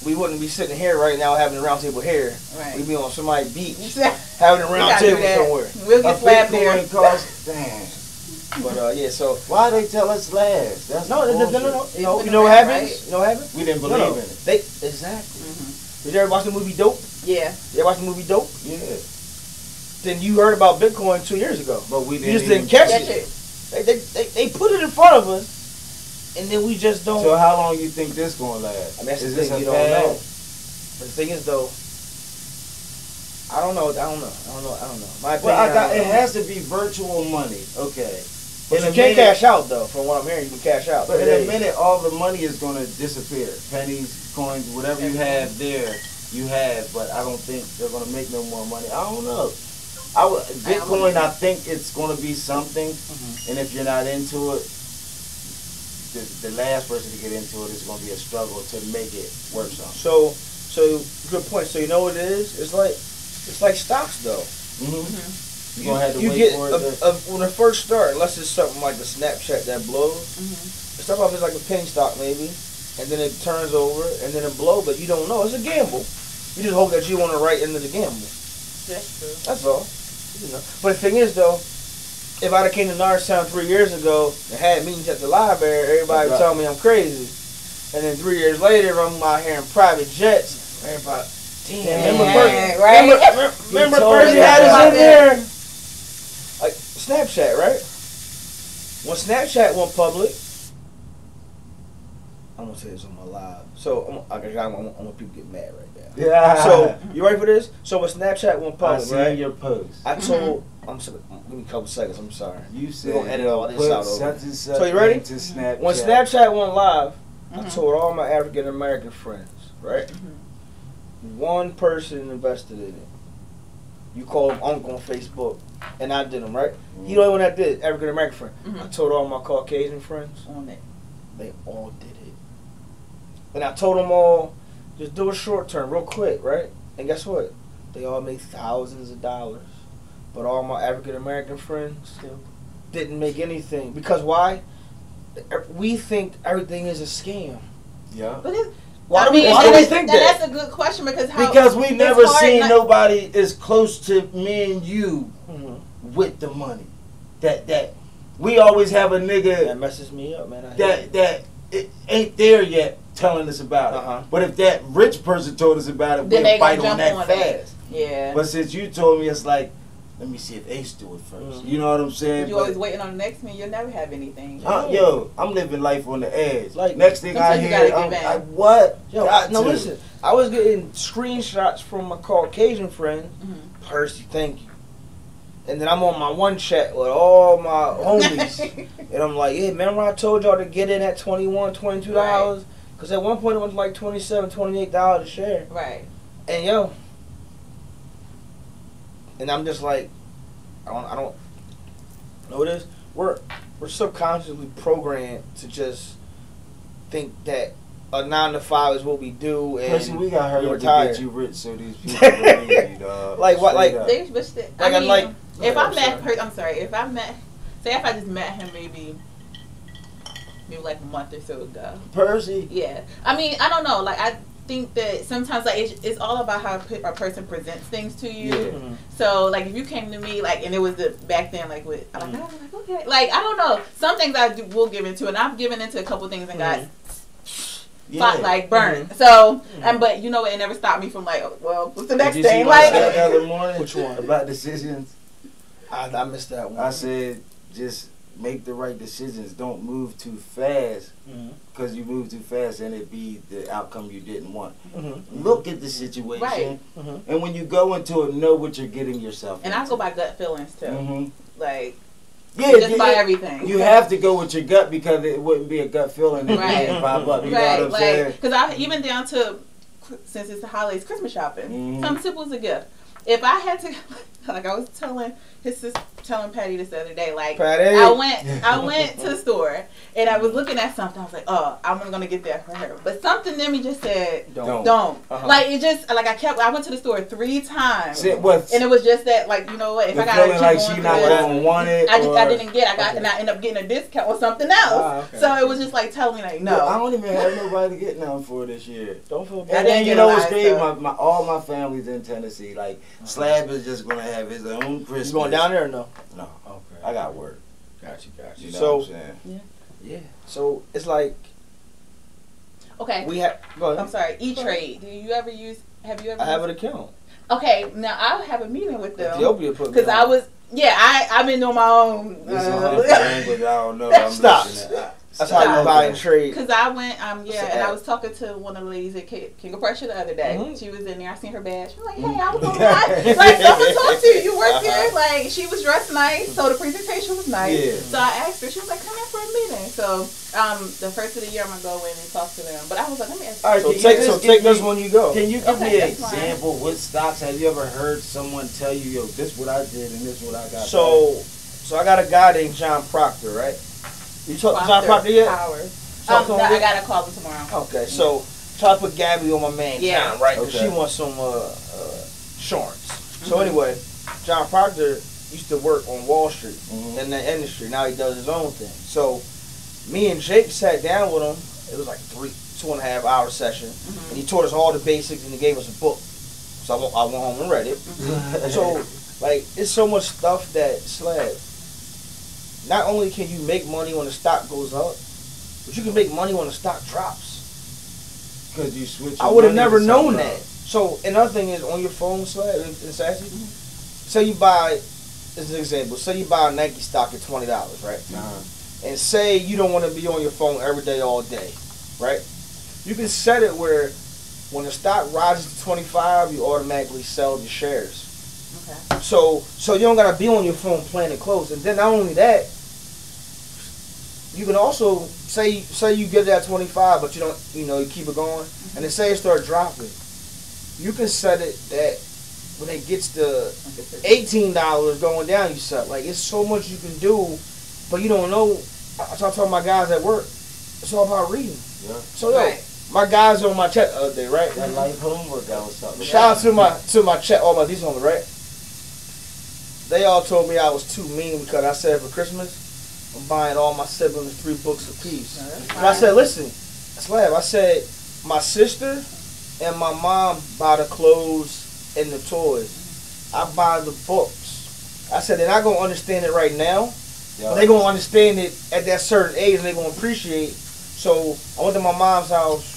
Speaker 1: we wouldn't be sitting here right now having a round table here.
Speaker 3: Right.
Speaker 1: We'd be on somebody's beach having a round table somewhere.
Speaker 3: We'll get slapped there.
Speaker 1: But yeah, so
Speaker 2: why they tell us last? That's
Speaker 1: no. You know what happens?
Speaker 3: Right?
Speaker 1: You know what happens?
Speaker 2: We didn't believe in it.
Speaker 1: Exactly. Did you ever watch the movie Dope?
Speaker 3: Yeah.
Speaker 1: You ever watch the movie Dope?
Speaker 2: Yeah.
Speaker 1: Then you heard about Bitcoin 2 years ago.
Speaker 2: But we didn't.
Speaker 1: You just didn't catch it. They put it in front of us, and then we just don't.
Speaker 2: So how long you think this gonna last?
Speaker 1: I mean, that's the thing, you don't know. But the thing is, though, I don't know. My opinion,
Speaker 2: it has to be virtual money. Okay.
Speaker 1: But you can't cash out, though. From what I'm hearing, you can cash out.
Speaker 2: But in a minute, all the money is going to disappear. Pennies, coins, whatever you have there, you have. But I don't think they're going to make no more money. I don't know. Bitcoin, I think it's going to be something. And if you're not into it, the last person to get into it is going to be a struggle to make it work something.
Speaker 1: So good point. So you know what it is? It's like stocks, though.
Speaker 2: You're going to have to wait for it.
Speaker 1: When it first started, unless it's something like the Snapchat that blows, it starts off as like a penny stock maybe, and then it turns over, and then it blows, but you don't know. It's a gamble. You just hope that you want to write into the gamble.
Speaker 3: That's true.
Speaker 1: That's all. You know. But the thing is, though, if I'd have came to Norristown 3 years ago and had meetings at the library, everybody would tell me I'm crazy. And then 3 years later, I'm out here in private jets. Everybody, damn, remember Percy had us in there? Like Snapchat, right? When Snapchat went public, I'm gonna say this on my live. So I'm gonna people get mad right now.
Speaker 2: Yeah.
Speaker 1: So you ready for this? So when Snapchat went public, right?
Speaker 2: Your post.
Speaker 1: I told. I'm sorry. Give me a couple seconds. I'm sorry.
Speaker 2: You said
Speaker 1: we're gonna edit all this out over.
Speaker 2: So
Speaker 1: you ready?
Speaker 2: Snapchat.
Speaker 1: When Snapchat went live, I told all my African American friends, right? One person invested in it. You call him Uncle on Facebook, and I did them, right? You know what I did? African American friend. I told all my Caucasian friends on it. They all did it. And I told them all, just do a short term, real quick, right? And guess what? They all made thousands of dollars. But all my African American friends didn't make anything. Because why? We think everything is a scam.
Speaker 2: Yeah.
Speaker 3: But
Speaker 1: why do we think that?
Speaker 3: That's a good question because
Speaker 2: we never seen nobody as close to me and you with the money. That we always have a nigga
Speaker 1: that messes me up, man.
Speaker 2: That it ain't there yet telling us about it. But if that rich person told us about it,
Speaker 3: then
Speaker 2: we'll bite on that fast.
Speaker 3: Yeah.
Speaker 2: But since you told me, it's like, let me see if Ace do it first. You know what I'm saying?
Speaker 3: You always waiting on the next man. You'll never have anything.
Speaker 2: Yo, I'm living life on the edge.
Speaker 1: Like,
Speaker 2: next thing I hear, I'm what?
Speaker 1: Yo, no, listen. I was getting screenshots from my Caucasian friend. Percy, thank you. And then I'm on my one chat with all my homies. And I'm like, yeah, remember I told y'all to get in at $21, $22? Because at one point it was like $27, $28 a share.
Speaker 3: Right.
Speaker 1: And yo, and I'm just like, I don't know what it is. We're subconsciously programmed to just think that a 9 to 5 is what we do, and
Speaker 2: Percy, we got her to get you rich, so these people believe you, dog.
Speaker 1: Like what? Like
Speaker 3: I mean, if I just met him maybe like a month or so ago.
Speaker 2: Percy?
Speaker 3: Yeah. I mean, I don't know. Like, I think that sometimes, like, it's all about how a person presents things to you.
Speaker 2: Yeah.
Speaker 3: So, like, if you came to me, like, and it was back then, like, with, I'm like, okay. Like, I don't know. Some things will give into, and I've given into a couple things and got burned. So, but you know what? It never stopped me from, like, well, what's the next thing? Like,
Speaker 2: the other morning?
Speaker 1: Which one?
Speaker 2: About decisions.
Speaker 1: I missed that one.
Speaker 2: I said, just make the right decisions. Don't move too fast, because you move too fast and it be the outcome you didn't want. Look at the situation, and when you go into it, know what you're getting yourself into.
Speaker 3: I go by gut feelings too. Like,
Speaker 2: just
Speaker 3: by everything.
Speaker 2: You have to go with your gut, because it wouldn't be a gut feeling if it didn't pop up. You know what I'm saying?
Speaker 3: Because I even down to, since it's the holidays, Christmas shopping. Something simple as a gift. If I had to, like I was telling Patty this the other day, like
Speaker 1: Patty.
Speaker 3: I went to the store and I was looking at something. I was like, oh, I'm gonna get that for her. But something in me just said, don't. Like it just like I went to the store 3 times, and it was just that, like, you know what? If I got
Speaker 2: feeling like she not gonna want it,
Speaker 3: I didn't get. And I ended up getting a discount or something else. So it was just like telling me like, no.
Speaker 2: I don't even have nobody to get nothing for this year.
Speaker 1: Don't feel bad.
Speaker 2: And then you know what's crazy? All my family's in Tennessee. Like Slab is just gonna have his own Christmas.
Speaker 1: You going down there or no?
Speaker 2: No. Okay. I got work.
Speaker 1: Got you.
Speaker 2: You know what I'm saying?
Speaker 1: Yeah. So it's like.
Speaker 3: Okay.
Speaker 1: We have. Go ahead.
Speaker 3: I'm sorry. E-Trade. Do you ever use? Have you ever?
Speaker 1: I have an account.
Speaker 3: Okay. Now I have a meeting with them.
Speaker 1: Ethiopia put me
Speaker 3: because I was. Yeah. I've been doing my own.
Speaker 2: This is language. I don't know.
Speaker 1: Stop. That's how you buy and trade.
Speaker 3: Because I went, and I was talking to one of the ladies at King of Pressure the other day. She was in there. I seen her badge. I'm like, hey, I was on that. Like, someone talked to you. You work here. Like, she was dressed nice, so the presentation was nice. Yeah. So I asked her. She was like, come in for a meeting. So the first of the year, I'm gonna go in and talk to them. But I was like, let me ask you.
Speaker 2: All right,
Speaker 1: so take this when you go.
Speaker 2: Can you give me an example? What stocks have you ever heard someone tell you, yo, this is what I did and this is what I got?
Speaker 1: So I got a guy named John Proctor, right? You talked to John Proctor yet?
Speaker 3: I gotta call him tomorrow.
Speaker 1: Okay, so try to put Gabby on my man John, right? Because she wants some insurance. So anyway, John Proctor used to work on Wall Street in the industry. Now he does his own thing. So me and Jake sat down with him. It was like 2.5 hour session, and he taught us all the basics, and he gave us a book. So I went home and read it. So like, it's so much stuff that Slab. Not only can you make money when the stock goes up, but you can make money when the stock drops.
Speaker 2: Because you switch.
Speaker 1: I would have never known that. So another thing is, on your phone, Slab, and Sassy, say you buy, as an example, say you buy a Nike stock at $20, right? And say you don't want to be on your phone every day, all day, right? You can set it where when the stock rises to 25, you automatically sell the shares. Okay. So you don't gotta be on your phone playing it close. And then not only that, you can also say you get it at 25, but you don't, you keep it going, and then say it start dropping. You can set it that when it gets to $18 going down, you sell. Like, it's so much you can do, but you don't know. I talk to my guys at work. It's all about reading. Yeah. So my guys on my chat the other day, right?
Speaker 2: That life homework I was talking about.
Speaker 1: Shout out to my chat, all my these on the right. They all told me I was too mean because I said for Christmas, I'm buying all my siblings 3 books apiece. And I said, listen, Slab, I said, my sister and my mom buy the clothes and the toys. I buy the books. I said, they're not going to understand it right now, But they gonna understand it at that certain age, and they gonna appreciate. So I went to my mom's house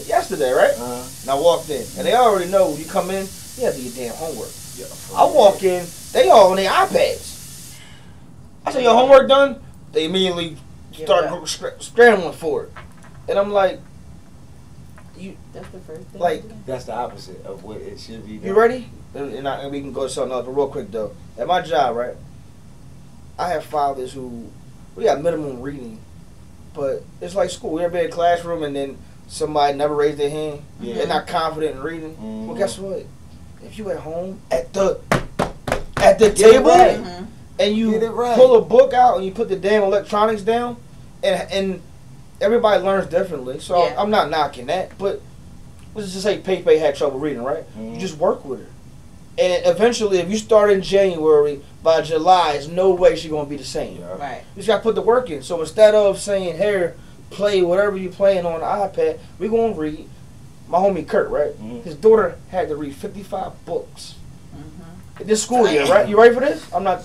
Speaker 1: yesterday, right? And I walked in, and they already know when you come in, you have to do your damn homework. Yeah, I walk in, they all on their iPads. I said, your homework done? They immediately start scrambling for it, and I'm like,
Speaker 3: that's the first thing.
Speaker 1: Like
Speaker 2: that's the opposite of what it should be done.
Speaker 1: You ready? And we can go to something else, but real quick though. At my job, right? I have fathers who we got minimum reading, but it's like school. We ever been in a classroom and then somebody never raised their hand. Yeah. They're not confident in reading. Mm-hmm. Well, guess what? If you at home at the table and you pull a book out and you put the damn electronics down, and everybody learns differently. So I'm not knocking that, but let's just say Pepe had trouble reading, right? Mm-hmm. You just work with her. And eventually, if you start in January, by July, there's no way she's going to be the same.
Speaker 3: Yeah. Right.
Speaker 1: You just got to put the work in. So instead of saying, here, play whatever you're playing on the iPad, we're going to read. My homie Kurt, right? Mm-hmm. His daughter had to read 55 books. Mm-hmm. This school year, right? You ready for this? I'm not.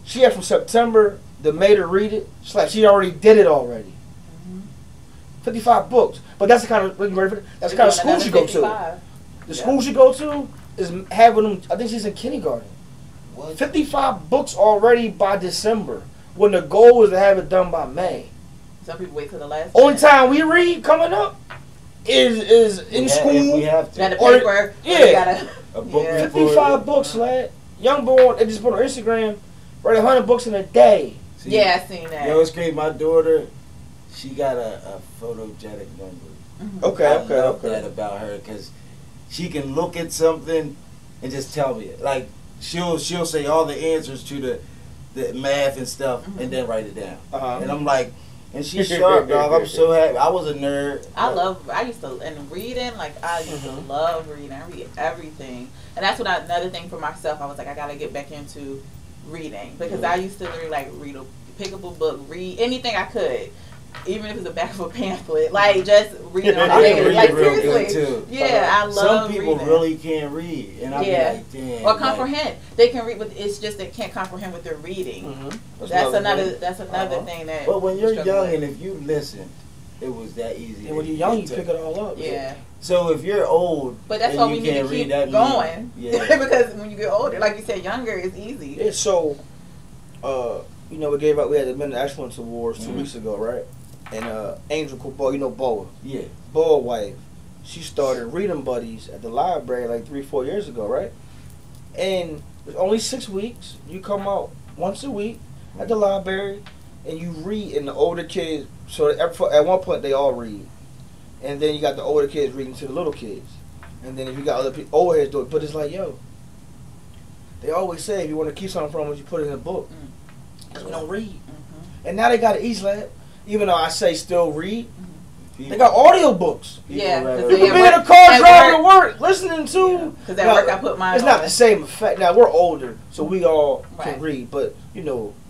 Speaker 1: She had from September to May to read it. It's like she already did it already. 55 books. But that's the kind of, you ready for that? That's the kind of school she go to. The school she go to is having them, I think she's in kindergarten. What? 55 books already by December, when the goal is to have it done by May.
Speaker 3: Some people wait till the last
Speaker 1: Only time we read coming up is in school.
Speaker 2: We have to.
Speaker 3: Got a paper.
Speaker 2: A book.
Speaker 1: 55 books, lad. Young boy, they just put on Instagram, read 100 books in a day.
Speaker 3: See, I seen that.
Speaker 2: Yo, it's great. My daughter, she got a photogenic memory.
Speaker 3: Mm-hmm.
Speaker 1: Okay.
Speaker 2: I love that about her, because she can look at something and just tell me it. Like she'll say all the answers to the math and stuff, and then write it down. And I'm like, and she's sharp, dog. I'm so happy. I was a nerd.
Speaker 3: I used to, and reading, like I used to love reading. I read everything, and that's another thing for myself. I was like, I gotta get back into reading, because I used to pick up a book, read anything I could. Even if it's the back of a pamphlet, like just read on the daily. Like seriously, I love
Speaker 2: some people
Speaker 3: reading.
Speaker 2: really can't read, and I'm like, damn.
Speaker 3: Or comprehend. They can read, but it's just they can't comprehend what they're reading. Mm-hmm. That's another thing that.
Speaker 2: But when you're young and if you listen, it was that easy.
Speaker 1: And when you're young, you pick it all up.
Speaker 3: Yeah.
Speaker 2: So if you're old,
Speaker 3: but that's why we need to keep going. Because when you get older, like you said, younger is easy.
Speaker 1: Yeah. So, we had the Men of Excellence Awards 2 weeks ago, right? And Angel Boa, Boa.
Speaker 2: Yeah.
Speaker 1: Boa wife. She started reading buddies at the library like 3-4 years ago, right? And it's only 6 weeks. You come out once a week at the library and you read, and the older kids, so at one point they all read. And then you got the older kids reading to the little kids. And then if you got other people, old heads do it. But it's like, yo, they always say if you want to keep something from it, you put it in a book. Because we don't read. And now they got an e-lab. Even though I say still read, they got audio books.
Speaker 3: Yeah,
Speaker 1: you can be in a car driving to work, listening to.
Speaker 3: Because at work I put mine.
Speaker 1: It's not the same effect. Now we're older, so we all can read, but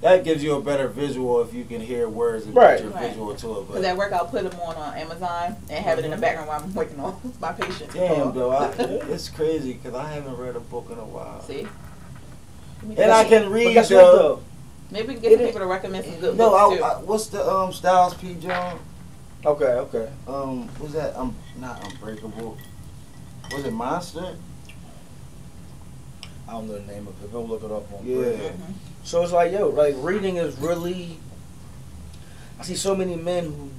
Speaker 2: that gives you a better visual if you can hear words and put your visual to it.
Speaker 3: Because at work I'll put them on Amazon and have it in the background while I'm working on my patient.
Speaker 2: Damn, though, it's crazy because I haven't read a book in a while.
Speaker 3: See,
Speaker 2: and I can read though.
Speaker 3: Maybe we can get people to recommend some good books too.
Speaker 2: What's the Styles P. Jones?
Speaker 1: Okay.
Speaker 2: What's that? Not Unbreakable. Was it Monster?
Speaker 1: I don't know the name of it. Go look it up on.
Speaker 2: Yeah.
Speaker 1: So it's like, reading is really. I see so many men who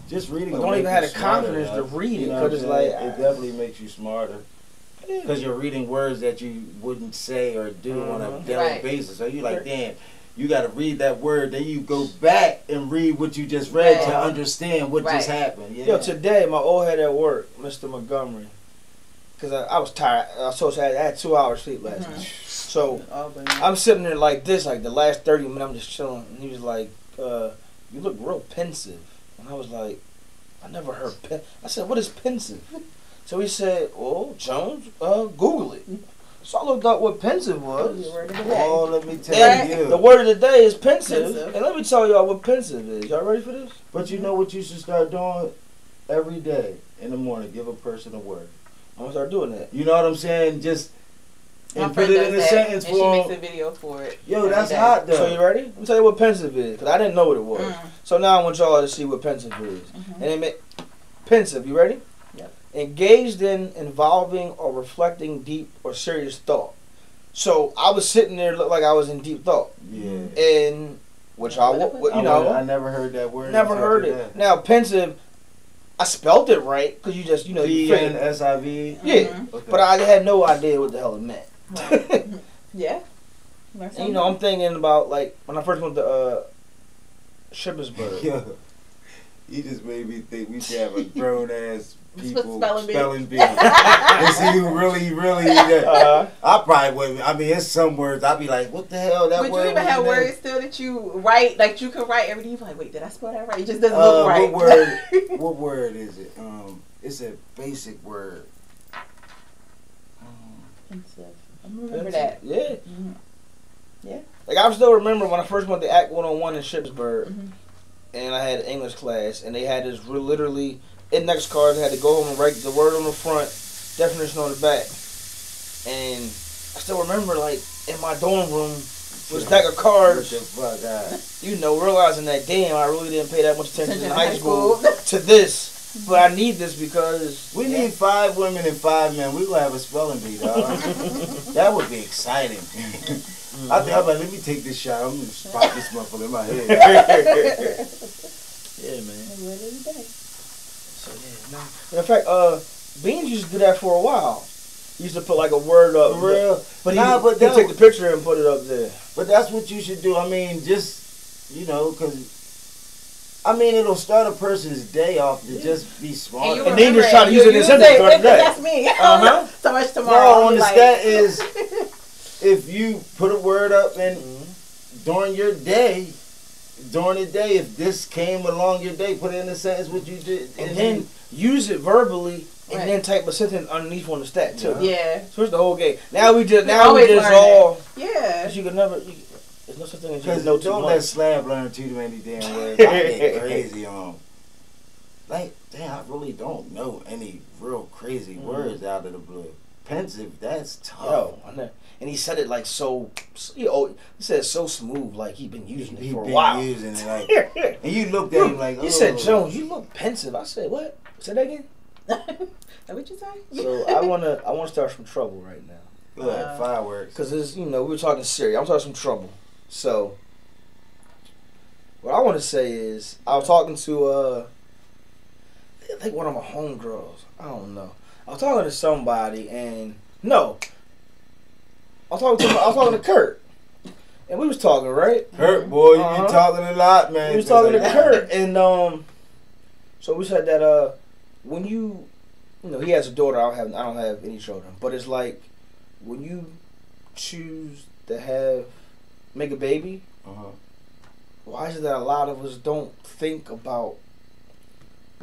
Speaker 2: just reading
Speaker 1: don't even have the confidence to read it, because it's like
Speaker 2: it definitely makes you smarter. Because you're reading words that you wouldn't say or do on a daily basis. So you're like, damn, you got to read that word. Then you go back and read what you just read to understand what just happened. Yeah.
Speaker 1: Yo, today, my old head at work, Mr. Montgomery, because I was tired. I had 2 hours sleep last night. So I'm sitting there like this, like the last 30 minutes, I'm just chilling. And he was like, you look real pensive. And I was like, I never heard I said, what is pensive? So he said, well, Jones, Google it. So I looked up what pensive was.
Speaker 2: Oh, let me tell you.
Speaker 1: The word of the day is pensive. And let me tell y'all what pensive is. Y'all ready for this?
Speaker 2: But you know what you should start doing? Every day in the morning, give a person a word.
Speaker 1: I'm going to start doing that.
Speaker 2: You know what I'm saying? Just and put it in a sentence
Speaker 3: and
Speaker 2: for
Speaker 3: she makes a video for it.
Speaker 2: Yo, that's hot though.
Speaker 1: So you ready? Let me tell you what pensive is, because I didn't know what it was. So now I want y'all to see what pensive is. And it make pensive. You ready?
Speaker 3: Yep.
Speaker 1: Engaged in, involving, or reflecting deep or serious thought. So I was sitting there, looked like I was in deep thought.
Speaker 2: Yeah.
Speaker 1: And which I
Speaker 2: never heard that word.
Speaker 1: Never heard it. That. Now pensive, I spelled it right because you just you
Speaker 2: PNSIV.
Speaker 1: Yeah, but I had no idea what the hell it meant.
Speaker 3: Right. Yeah.
Speaker 1: And, I'm thinking about like when I first went to Shippensburg.
Speaker 2: Yeah. You just made me think we should have a grown ass people spelling bee. And see who really. I probably wouldn't. I mean, it's some words I'd be like, what the hell that
Speaker 3: but
Speaker 2: word?
Speaker 3: But you even have words still that you write, like you can write everything. You're like, wait, did I spell that right? It just doesn't look right.
Speaker 2: What word is it? It's a basic word.
Speaker 3: I remember that.
Speaker 1: Yeah.
Speaker 3: Mm-hmm. Yeah.
Speaker 1: Like I still remember when I first went to Act 101 in Shippensburg, and I had English class, and they had this literally index cards. I had to go home and write the word on the front, definition on the back, and I still remember like in my dorm room was a deck of cards. Realizing that damn, I really didn't pay that much attention in high school to this. But I need this because
Speaker 2: we need 5 women and 5 men. We gonna have a spelling bee, dog. That would be exciting. I think I'm like, let me take this shot. I'm gonna spot this motherfucker in my head.
Speaker 1: Yeah, man. So yeah, no. In fact, Beans used to do that for a while. He used to put like a word up.
Speaker 2: For real?
Speaker 1: But he'd take the picture and put it up there.
Speaker 2: But that's what you should do. I mean, just because. I mean, it'll start a person's day off to just be smart.
Speaker 1: And then just try to use it in sentence for the day.
Speaker 3: That's me. So much tomorrow.
Speaker 2: No, on the stat is, if you put a word up and during your day, if this came along your day, put it in a sentence what you did.
Speaker 1: And then use it verbally and then type a sentence underneath on the stat too.
Speaker 3: Yeah.
Speaker 1: So it's the whole game. Now we just all.
Speaker 3: Yeah.
Speaker 1: You can never. There's no such thing as you
Speaker 2: know too don't much. Let Slab learn too many damn words. I get crazy on. Like, damn, I really don't know any real crazy words out of the blue. Pensive, that's tough.
Speaker 1: Yo, I know. And he said it like so. He said it so smooth, like he'd been using it for a while.
Speaker 2: Using it, like, and you looked at him like, oh.
Speaker 1: He said, Jones, you look pensive. I said, what? Say that again.
Speaker 3: That what you say?
Speaker 1: So I wanna start some trouble right now.
Speaker 2: Go ahead, fireworks.
Speaker 1: Because it's we were talking serious. I'm starting some trouble. So, what I want to say is, I was talking to, I think one of my homegirls. I don't know. I was talking to somebody, and I was talking to Kurt, and we was talking, right?
Speaker 2: Kurt, boy, you been talking a lot, man.
Speaker 1: We was talking to Kurt, and so we said that when he has a daughter. I don't have any children, but it's like when you choose to make a baby, why is it that a lot of us don't think about?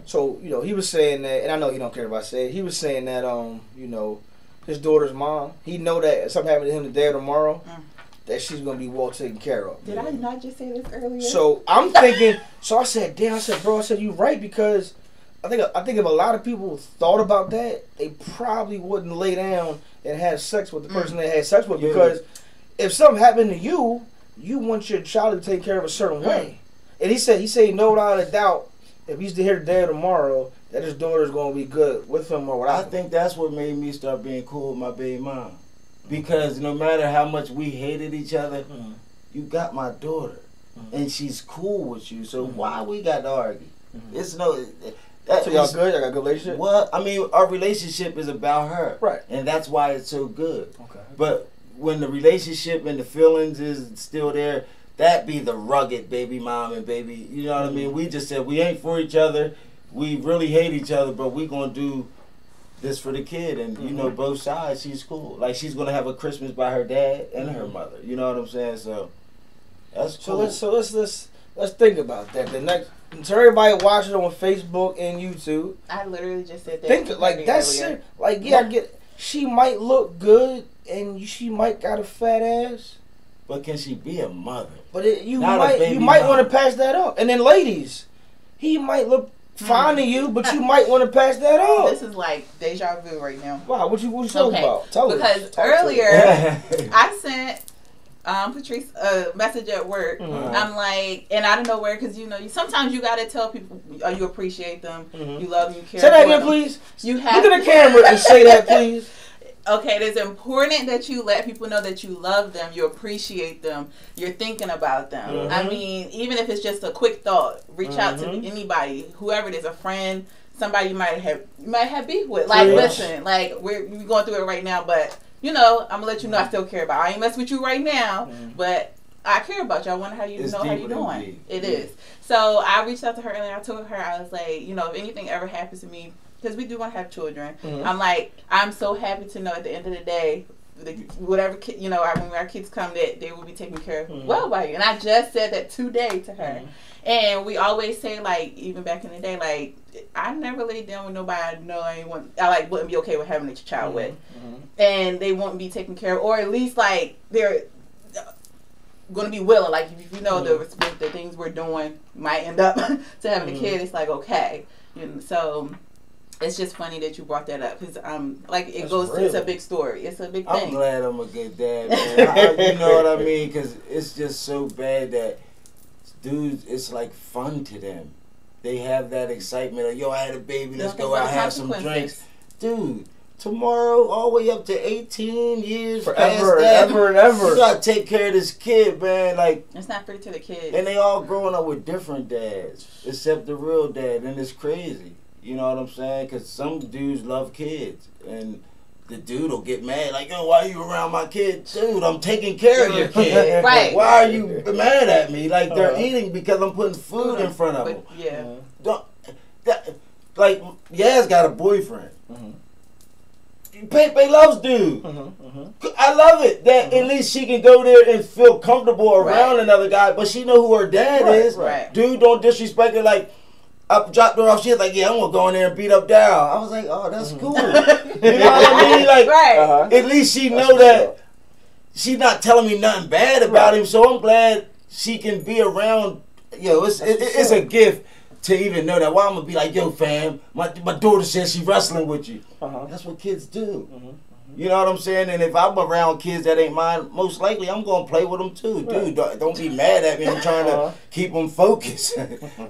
Speaker 1: So he was saying that, and I know he don't care if I say it. He was saying that his daughter's mom, he know that if something happened to him today or tomorrow, that she's gonna be well taken care of.
Speaker 3: Did I not just say this earlier?
Speaker 1: So I'm thinking. So I said, damn. I said, bro. I said, you right, because I think if a lot of people thought about that, they probably wouldn't lay down and have sex with the person they had sex with, because if something happened to you, you want your child to be taken care of a certain way. And he said no doubt a doubt, if he's here today or tomorrow, that his daughter's going to be good with him or without him.
Speaker 2: I think that's what made me start being cool with my baby mom. Because no matter how much we hated each other, you got my daughter. And she's cool with you. So why we got to argue? It's no...
Speaker 1: So y'all good? Y'all got a good relationship?
Speaker 2: Well, I mean, our relationship is about her.
Speaker 1: Right.
Speaker 2: And that's why it's so good.
Speaker 1: Okay.
Speaker 2: But when the relationship and the feelings is still there, that be the rugged baby mom and baby, you know what I mean? We just said we ain't for each other. We really hate each other, but we going to do this for the kid. And, both sides, she's cool. Like, she's going to have a Christmas by her dad and her mother. You know what I'm saying? So, that's cool.
Speaker 1: So let's think about that. The next... So everybody watching on Facebook and YouTube.
Speaker 3: I literally just said that.
Speaker 1: Think like that's it. Like I get. She might look good and she might got a fat ass.
Speaker 2: But can she be a mother?
Speaker 1: But you might want to pass that up. And then ladies, he might look finding you, but you might want to pass that on.
Speaker 3: This is like deja vu right now.
Speaker 1: Wow, what you talking about? Tell
Speaker 3: because
Speaker 1: Talk
Speaker 3: earlier I sent Patrice a message at work. I'm like, and I don't know where, because sometimes you gotta tell people you appreciate them, you love them, you care.
Speaker 1: Say that
Speaker 3: for
Speaker 1: again,
Speaker 3: them.
Speaker 1: please.
Speaker 3: You have
Speaker 1: look at the camera and say that, please.
Speaker 3: Okay, it is important that you let people know that you love them, you appreciate them, you're thinking about them. I mean, even if it's just a quick thought, reach out to anybody, whoever it is, a friend, somebody you might have beef with. Like, listen, like we're going through it right now, but I'm gonna let you know I still care about you. I ain't mess with you right now, but I care about you. I wonder how you how you doing. It is. So I reached out to her and I told her, I was like, if anything ever happens to me, because we do want to have children. I'm like, I'm so happy to know at the end of the day, whatever when our kids come, that they will be taken care of well by you. And I just said that today to her. And we always say, like, even back in the day, like, I never laid down with nobody I know I wouldn't be okay with having a child with. And they won't be taken care of, or at least like they're going to be willing. Like, if the things we're doing might end up to having a kid, it's like, okay. So it's just funny that you brought that up, because it's a big story. It's a big thing.
Speaker 2: I'm glad I'm a good dad, man. You know what I mean? Because it's just so bad that dudes, it's like fun to them. They have that excitement of, yo, I had a baby, let's go out, have some drinks. Dude, tomorrow, all the way up to 18 years,
Speaker 1: forever and ever.
Speaker 2: You gotta take care of this kid, man. Like,
Speaker 3: it's not fair to the kids.
Speaker 2: And they all growing up with different dads, except the real dad, and it's crazy. You know what I'm saying? Because some dudes love kids, and the dude will get mad, like, yo, why are you around my kid? Dude, I'm taking care of your kid.
Speaker 3: Right.
Speaker 2: Why are you mad at me? Like, they're eating because I'm putting food in front of them.
Speaker 3: Yeah.
Speaker 2: Like, Yaz got a boyfriend. Pepe loves dude. I love it that at least she can go there and feel comfortable around another guy, but she know who her dad is.
Speaker 3: Right.
Speaker 2: Dude, don't disrespect her. Like, I dropped her off. She was like, yeah, I'm going to go in there and beat up Down. I was like, oh, that's cool. You know what I mean? Like, at least she know that she's not telling me nothing bad about him, so I'm glad she can be around. It's a gift to even know that. Why I'm going to be like, yo, fam, my daughter says she's wrestling with you. That's what kids do. You know what I'm saying? And if I'm around kids that ain't mine, most likely I'm going to play with them too. Dude, don't be mad at me. I'm trying to keep them focused.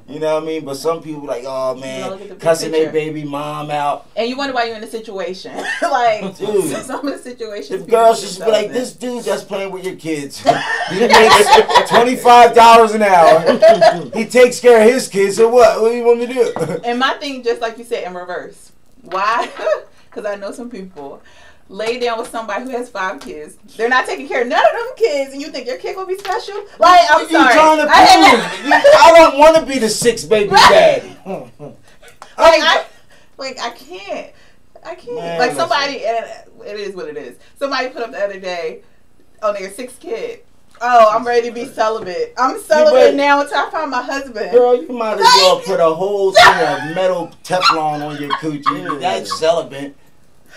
Speaker 2: You know what I mean? But some people like, oh, man, cussing their baby mom out.
Speaker 3: And you wonder why you're in a situation. Like, dude, some of the situations.
Speaker 2: The girls just be like, this dude that's playing with your kids. He makes $25 an hour. He takes care of his kids. So what? What do you want me to do?
Speaker 3: And my thing, just like you said, in reverse. Why? Because I know some people lay down with somebody who has 5 kids. They're not taking care of none of them kids, and you think your kid gonna be special? Like, I'm sorry.
Speaker 2: Trying to I don't want to be the 6th baby daddy.
Speaker 3: I can't. Man, like, somebody, and it is what it is. Somebody put up the other day on their 6th kid. Oh, I'm ready to be celibate. I'm celibate now until I find my husband.
Speaker 2: Girl, you might as well put a whole thing of metal Teflon on your coochie. That's celibate.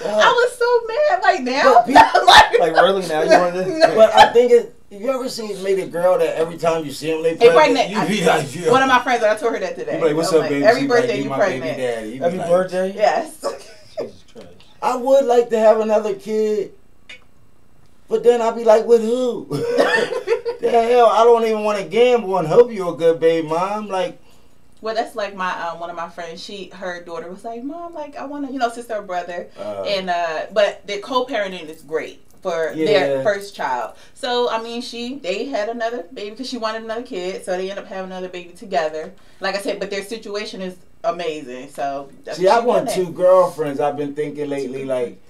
Speaker 3: I was so mad. Like, now?
Speaker 1: Like, really now? You want to?
Speaker 2: But I think you ever meet a girl that every time you see them, they pregnant? You be like,
Speaker 3: one of my friends, I told her that today.
Speaker 2: You like, what's up, baby?
Speaker 3: Every birthday you pregnant.
Speaker 1: Every birthday?
Speaker 3: Yes.
Speaker 2: I would like to have another kid, but then I'd be like, with who? The hell, I don't even want to gamble and hope you're a good baby mom. Like,
Speaker 3: well, that's like my one of my friends. Her daughter was like, Mom, like, I want to, sister or brother, and but their co-parenting is great for their first child. So I mean, they had another baby because she wanted another kid, so they ended up having another baby together. Like I said, but their situation is amazing. So
Speaker 2: I want 2 girlfriends. I've been thinking lately, like,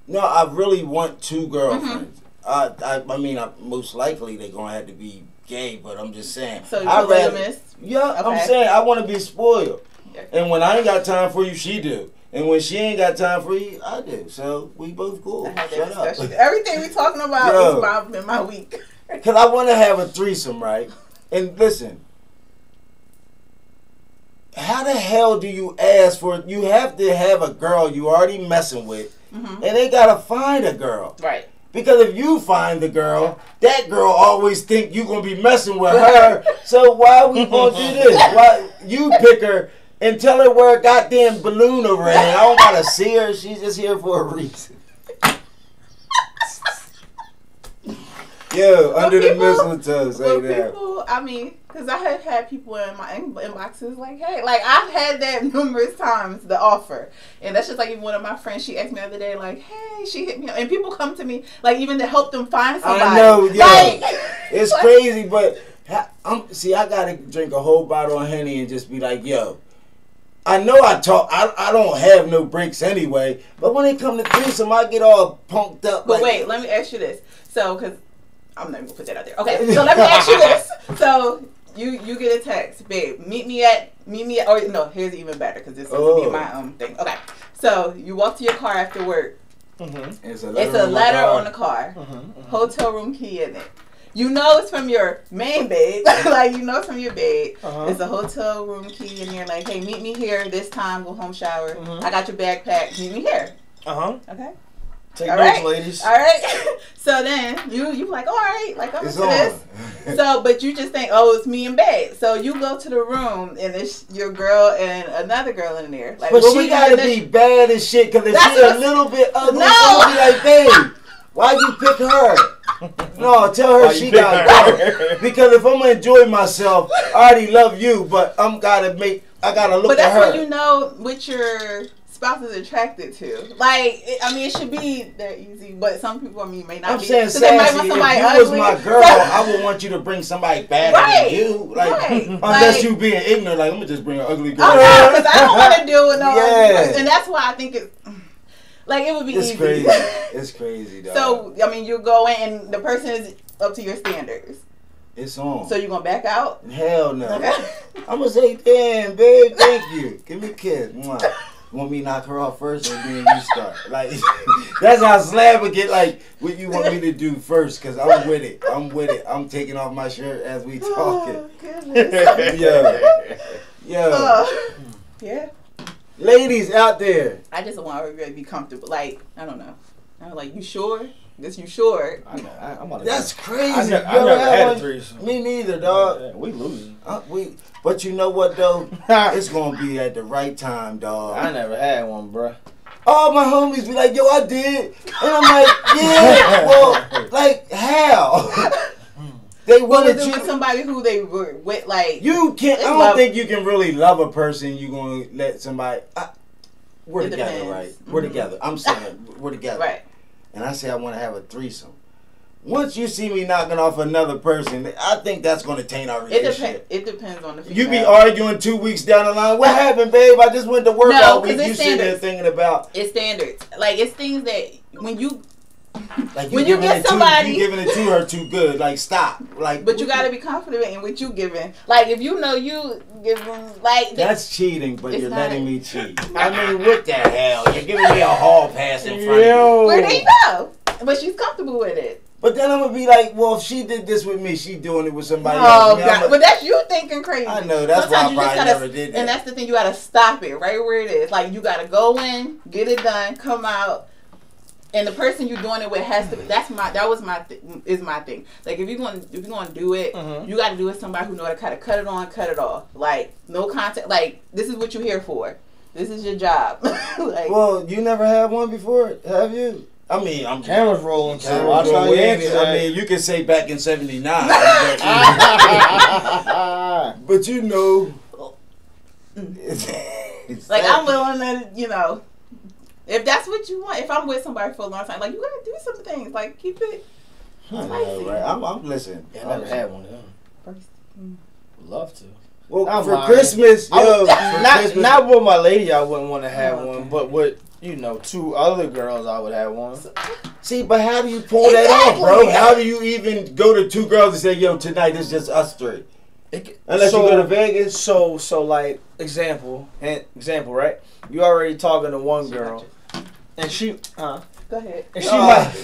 Speaker 2: no, I really want 2 girlfriends. I mean, most likely they're gonna have to be gay, but I'm just saying.
Speaker 3: So you're
Speaker 2: yeah, okay. I'm saying I want to be spoiled. And when I ain't got time for you, she do. And when she ain't got time for you, I do. So we both cool. Shut up.
Speaker 3: Everything we talking about is in my week.
Speaker 2: Because I want to have a threesome, right? And listen, how the hell do you ask for it? You have to have a girl you already messing with, and they got to find a girl.
Speaker 3: Right.
Speaker 2: Because if you find the girl, that girl always think you going to be messing with her. So why are we going to do this? Why you pick her and tell her wear a goddamn balloon over her head. I don't gotta see her. She's just here for a reason. Yo, under the mistletoe, say that.
Speaker 3: People, I mean, because I had people in my inboxes like, hey, like I've had that numerous times, the offer. And that's just like even one of my friends, she asked me the other day, like, hey, she hit me up. And people come to me, like, even to help them find somebody.
Speaker 2: I know, yo.
Speaker 3: Like,
Speaker 2: it's crazy, but I gotta drink a whole bottle of Henny and just be like, yo, I know I don't have no breaks anyway, but when it come to threesome, I get all punked up.
Speaker 3: But wait, let me ask you this. So, because I'm not even gonna put that out there. Okay, so let me ask you this. So you get a text, babe. Meet me at. Or no, here's even better because this is gonna be my thing. Okay, so you walk to your car after work. Mm-hmm. It's a letter on the car. Mm-hmm. Hotel room key in it. You know it's from your main babe. Like, you know it's from your babe. Uh-huh. It's a hotel room key in there. Like, hey, meet me here this time. Go home, shower. Mm-hmm. I got your backpack. Meet me here. Okay.
Speaker 1: Take notes, ladies.
Speaker 3: All right. So then you like, all right, like I'm into this. So, but you just think, oh, it's me and babe. So you go to the room and it's your girl and another girl in there. Like,
Speaker 2: but she gotta be bad as shit because if she's a little bit ugly, she'll be like, babe, why you pick her? No, tell her she got go. Because if I'm gonna enjoy myself, I already love you, but I gotta look at her.
Speaker 3: But that's what you know what your spouse is attracted to. Like, I mean, it should be that easy, but some people, I mean, may not be.
Speaker 2: I'm saying, sassy, if you was my girl, I would want you to bring somebody better than you. Like, unless you being ignorant, like, I'm gonna just bring an ugly girl.
Speaker 3: Because I don't want to deal with no ugly person. And that's why I think it's, like, it would be easy.
Speaker 2: Crazy. It's crazy, though.
Speaker 3: So, I mean, you go in and the person is up to your standards.
Speaker 2: It's on.
Speaker 3: So you gonna back out?
Speaker 2: Hell no. Okay. I'm gonna say, damn, babe, thank you. Give me a kiss. Mwah. Want me to knock her off first and then you start? Like, that's how Slab would get, like, what you want me to do first, because I'm with it. I'm taking off my shirt as we talking.
Speaker 3: Oh, goodness.
Speaker 2: Yo.
Speaker 3: Yeah.
Speaker 2: Ladies out there.
Speaker 3: I just want her to be comfortable. Like, I don't know. I'm like, you sure? You sure?
Speaker 2: That's crazy.
Speaker 1: I never had a threesome.
Speaker 2: Me neither, dog.
Speaker 1: Yeah, we losing.
Speaker 2: But you know what, though? It's going to be at the right time, dog.
Speaker 1: I never had one, bro.
Speaker 2: All my homies be like, yo, I did. And I'm like, yeah, well, like, how? They wanted
Speaker 3: you with somebody who they were with, like.
Speaker 2: You can't, I don't think you can really love a person you going to let somebody. We're together, depends. Right? Mm-hmm. We're together. I'm saying, we're together.
Speaker 3: Right.
Speaker 2: And I say I want to have a threesome. Once you see me knocking off another person, I think that's going to taint our relationship.
Speaker 3: It depends on the female.
Speaker 2: You be arguing 2 weeks down the line. What happened, babe? I just went to work all week. You sit there thinking about.
Speaker 3: It's standards. Like, it's things that when you.
Speaker 2: Like
Speaker 3: when you get somebody,
Speaker 2: you giving it to her too good. Like, stop. Like,
Speaker 3: but you got to be confident in what you giving. Like, if you know you giving, like,
Speaker 2: that's cheating. But you're letting me cheat. I mean, what the hell? You're giving me a hall pass in front of you.
Speaker 3: Where do you go? But she's comfortable with it.
Speaker 2: But then I'm gonna be like, well, if she did this with me, she doing it with somebody else.
Speaker 3: Oh, God. But that's you thinking crazy.
Speaker 2: I know, that's sometimes why I probably never did that.
Speaker 3: And that's the thing, you gotta stop it right where it is. Like, you gotta go in, get it done, come out, and the person you're doing it with has to. Is my thing. Like, if you're gonna do it, you gotta do it with somebody who know how to kind of cut it on, cut it off. Like, no contact. Like, this is what you're here for. This is your job. Like,
Speaker 2: well, you never had one before, have you? I mean, I'm
Speaker 1: cameras rolling, so
Speaker 2: I'll try to answer. I mean, you can say back in '79, but you know,
Speaker 3: like, I'm willing to, you know, if that's what you want. If I'm with somebody for a long time, like, you gotta do some things, like, keep it spicy.
Speaker 2: Right? I'm listening.
Speaker 1: Yeah, I never had one of them. Love to.
Speaker 2: Well, for Christmas,
Speaker 1: not with my lady, I wouldn't want to have one, but with, you know, 2 other girls, I would have one.
Speaker 2: See, but how do you pull that off, bro? How do you even go to 2 girls and say, yo, tonight it's just us 3? Unless you go to Vegas.
Speaker 1: So like, example, right? You already talking to one girl, and she,
Speaker 3: go ahead.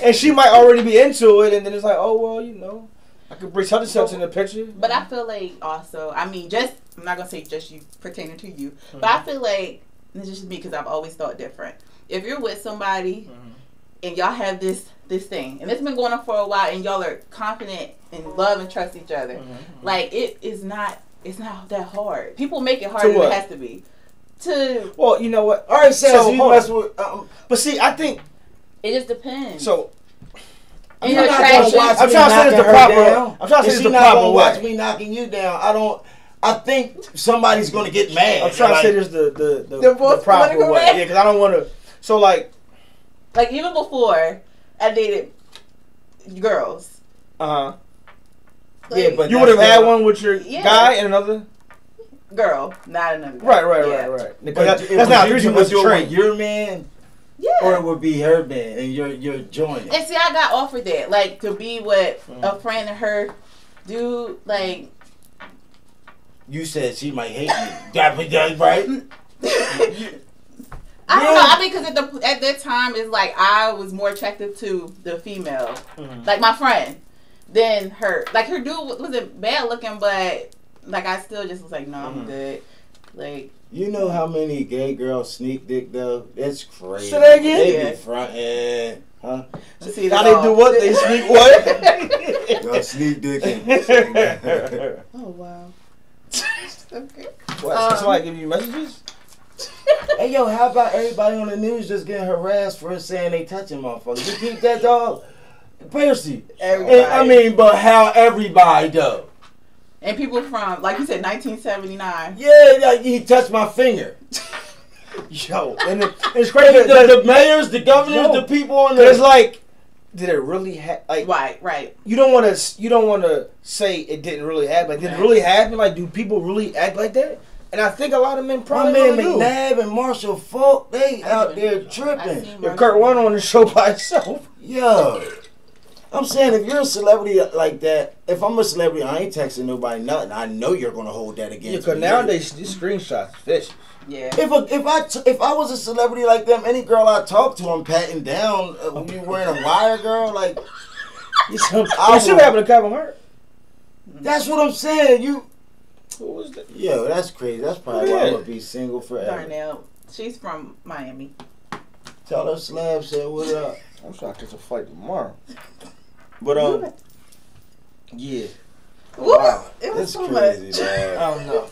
Speaker 1: And she might already be into it, and then it's like, oh, well, you know, I could bring such and such in the picture.
Speaker 3: But I feel like also, I mean, I'm not gonna say just you pertaining to you, but I feel like, and it's just me because I've always thought different. If you're with somebody and y'all have this thing, and it's been going on for a while, and y'all are confident and love and trust each other, like, it's not that hard. People make it harder than it has to be. to.
Speaker 1: Well, you know what?
Speaker 2: All right, so you mess with.
Speaker 1: But see, I think
Speaker 3: it just depends.
Speaker 1: So.
Speaker 3: I'm trying to
Speaker 1: say it's the proper. I'm trying to say it's the proper way.
Speaker 2: Watch me knocking you down. I think somebody's gonna get mad.
Speaker 1: I'm trying to say this the proper way. Yeah, because I don't want to. So like
Speaker 3: even before I dated girls.
Speaker 1: Yeah,
Speaker 2: but
Speaker 1: you would have had one with your guy and another
Speaker 3: girl, not another.
Speaker 1: Right. Because that's not usually what's your
Speaker 2: your man.
Speaker 3: Yeah.
Speaker 2: Or it would be her man, and you're joining.
Speaker 3: And see, I got offered that, like, to be with a friend of her, dude, like.
Speaker 2: You said she might hate me. Right?
Speaker 3: I don't know. I mean, because at that time, it's like I was more attractive to the female, like my friend, than her. Like her dude wasn't bad looking, but like I still just was like, no, I'm good. Like.
Speaker 2: You know how many gay girls sneak dick though? That's crazy.
Speaker 1: Say that again?
Speaker 2: They be frontin', huh?
Speaker 1: See, how they do what? They sneak what?
Speaker 2: Y'all sneak dicking.
Speaker 3: Oh wow. Okay.
Speaker 1: What? Somebody give you messages?
Speaker 2: Hey yo, how about everybody on the news just getting harassed for saying they touching motherfuckers? You keep that dog? Percy.
Speaker 3: Everybody.
Speaker 2: But how everybody though?
Speaker 3: And people from, like you said, 1979.
Speaker 2: Yeah, like he touched my finger.
Speaker 1: Yo, and it's crazy.
Speaker 2: The mayors, the governors, the people on the.
Speaker 1: It's like, did it really happen? Like,
Speaker 3: right.
Speaker 1: You don't want to say it didn't really happen. Like, did it really happen? Like, do people really act like that? And I think a lot of men probably
Speaker 2: My man
Speaker 1: do.
Speaker 2: McNabb and Marshall Falk, they out there tripping.
Speaker 1: If Kurt Warner on the show by himself.
Speaker 2: Yo. I'm saying, if you're a celebrity like that, if I'm a celebrity, I ain't texting nobody nothing. I know you're gonna hold that against me.
Speaker 1: Yeah, because nowadays these screenshots fish.
Speaker 3: Yeah.
Speaker 2: If I was a celebrity like them, any girl I talk to, I'm patting down. You wearing a wire, girl? Like,
Speaker 1: you see what happened to Kevin Hart?
Speaker 2: That's what I'm saying.
Speaker 1: Who was that?
Speaker 2: Yo, that's crazy. That's probably why I'm gonna be single forever.
Speaker 3: Darnell, she's from Miami.
Speaker 2: Tell her Slab said what up.
Speaker 1: I'm trying to catch a flight tomorrow. But yeah.
Speaker 3: Wow. It was
Speaker 2: it's
Speaker 3: so
Speaker 2: crazy,
Speaker 3: much.
Speaker 2: dad.
Speaker 1: I don't know.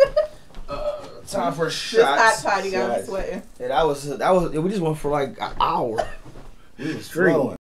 Speaker 1: Time for
Speaker 3: This
Speaker 1: shots.
Speaker 3: hot toddy got me sweating.
Speaker 1: Yeah, that was. We just went for like an hour.
Speaker 2: We was flowing.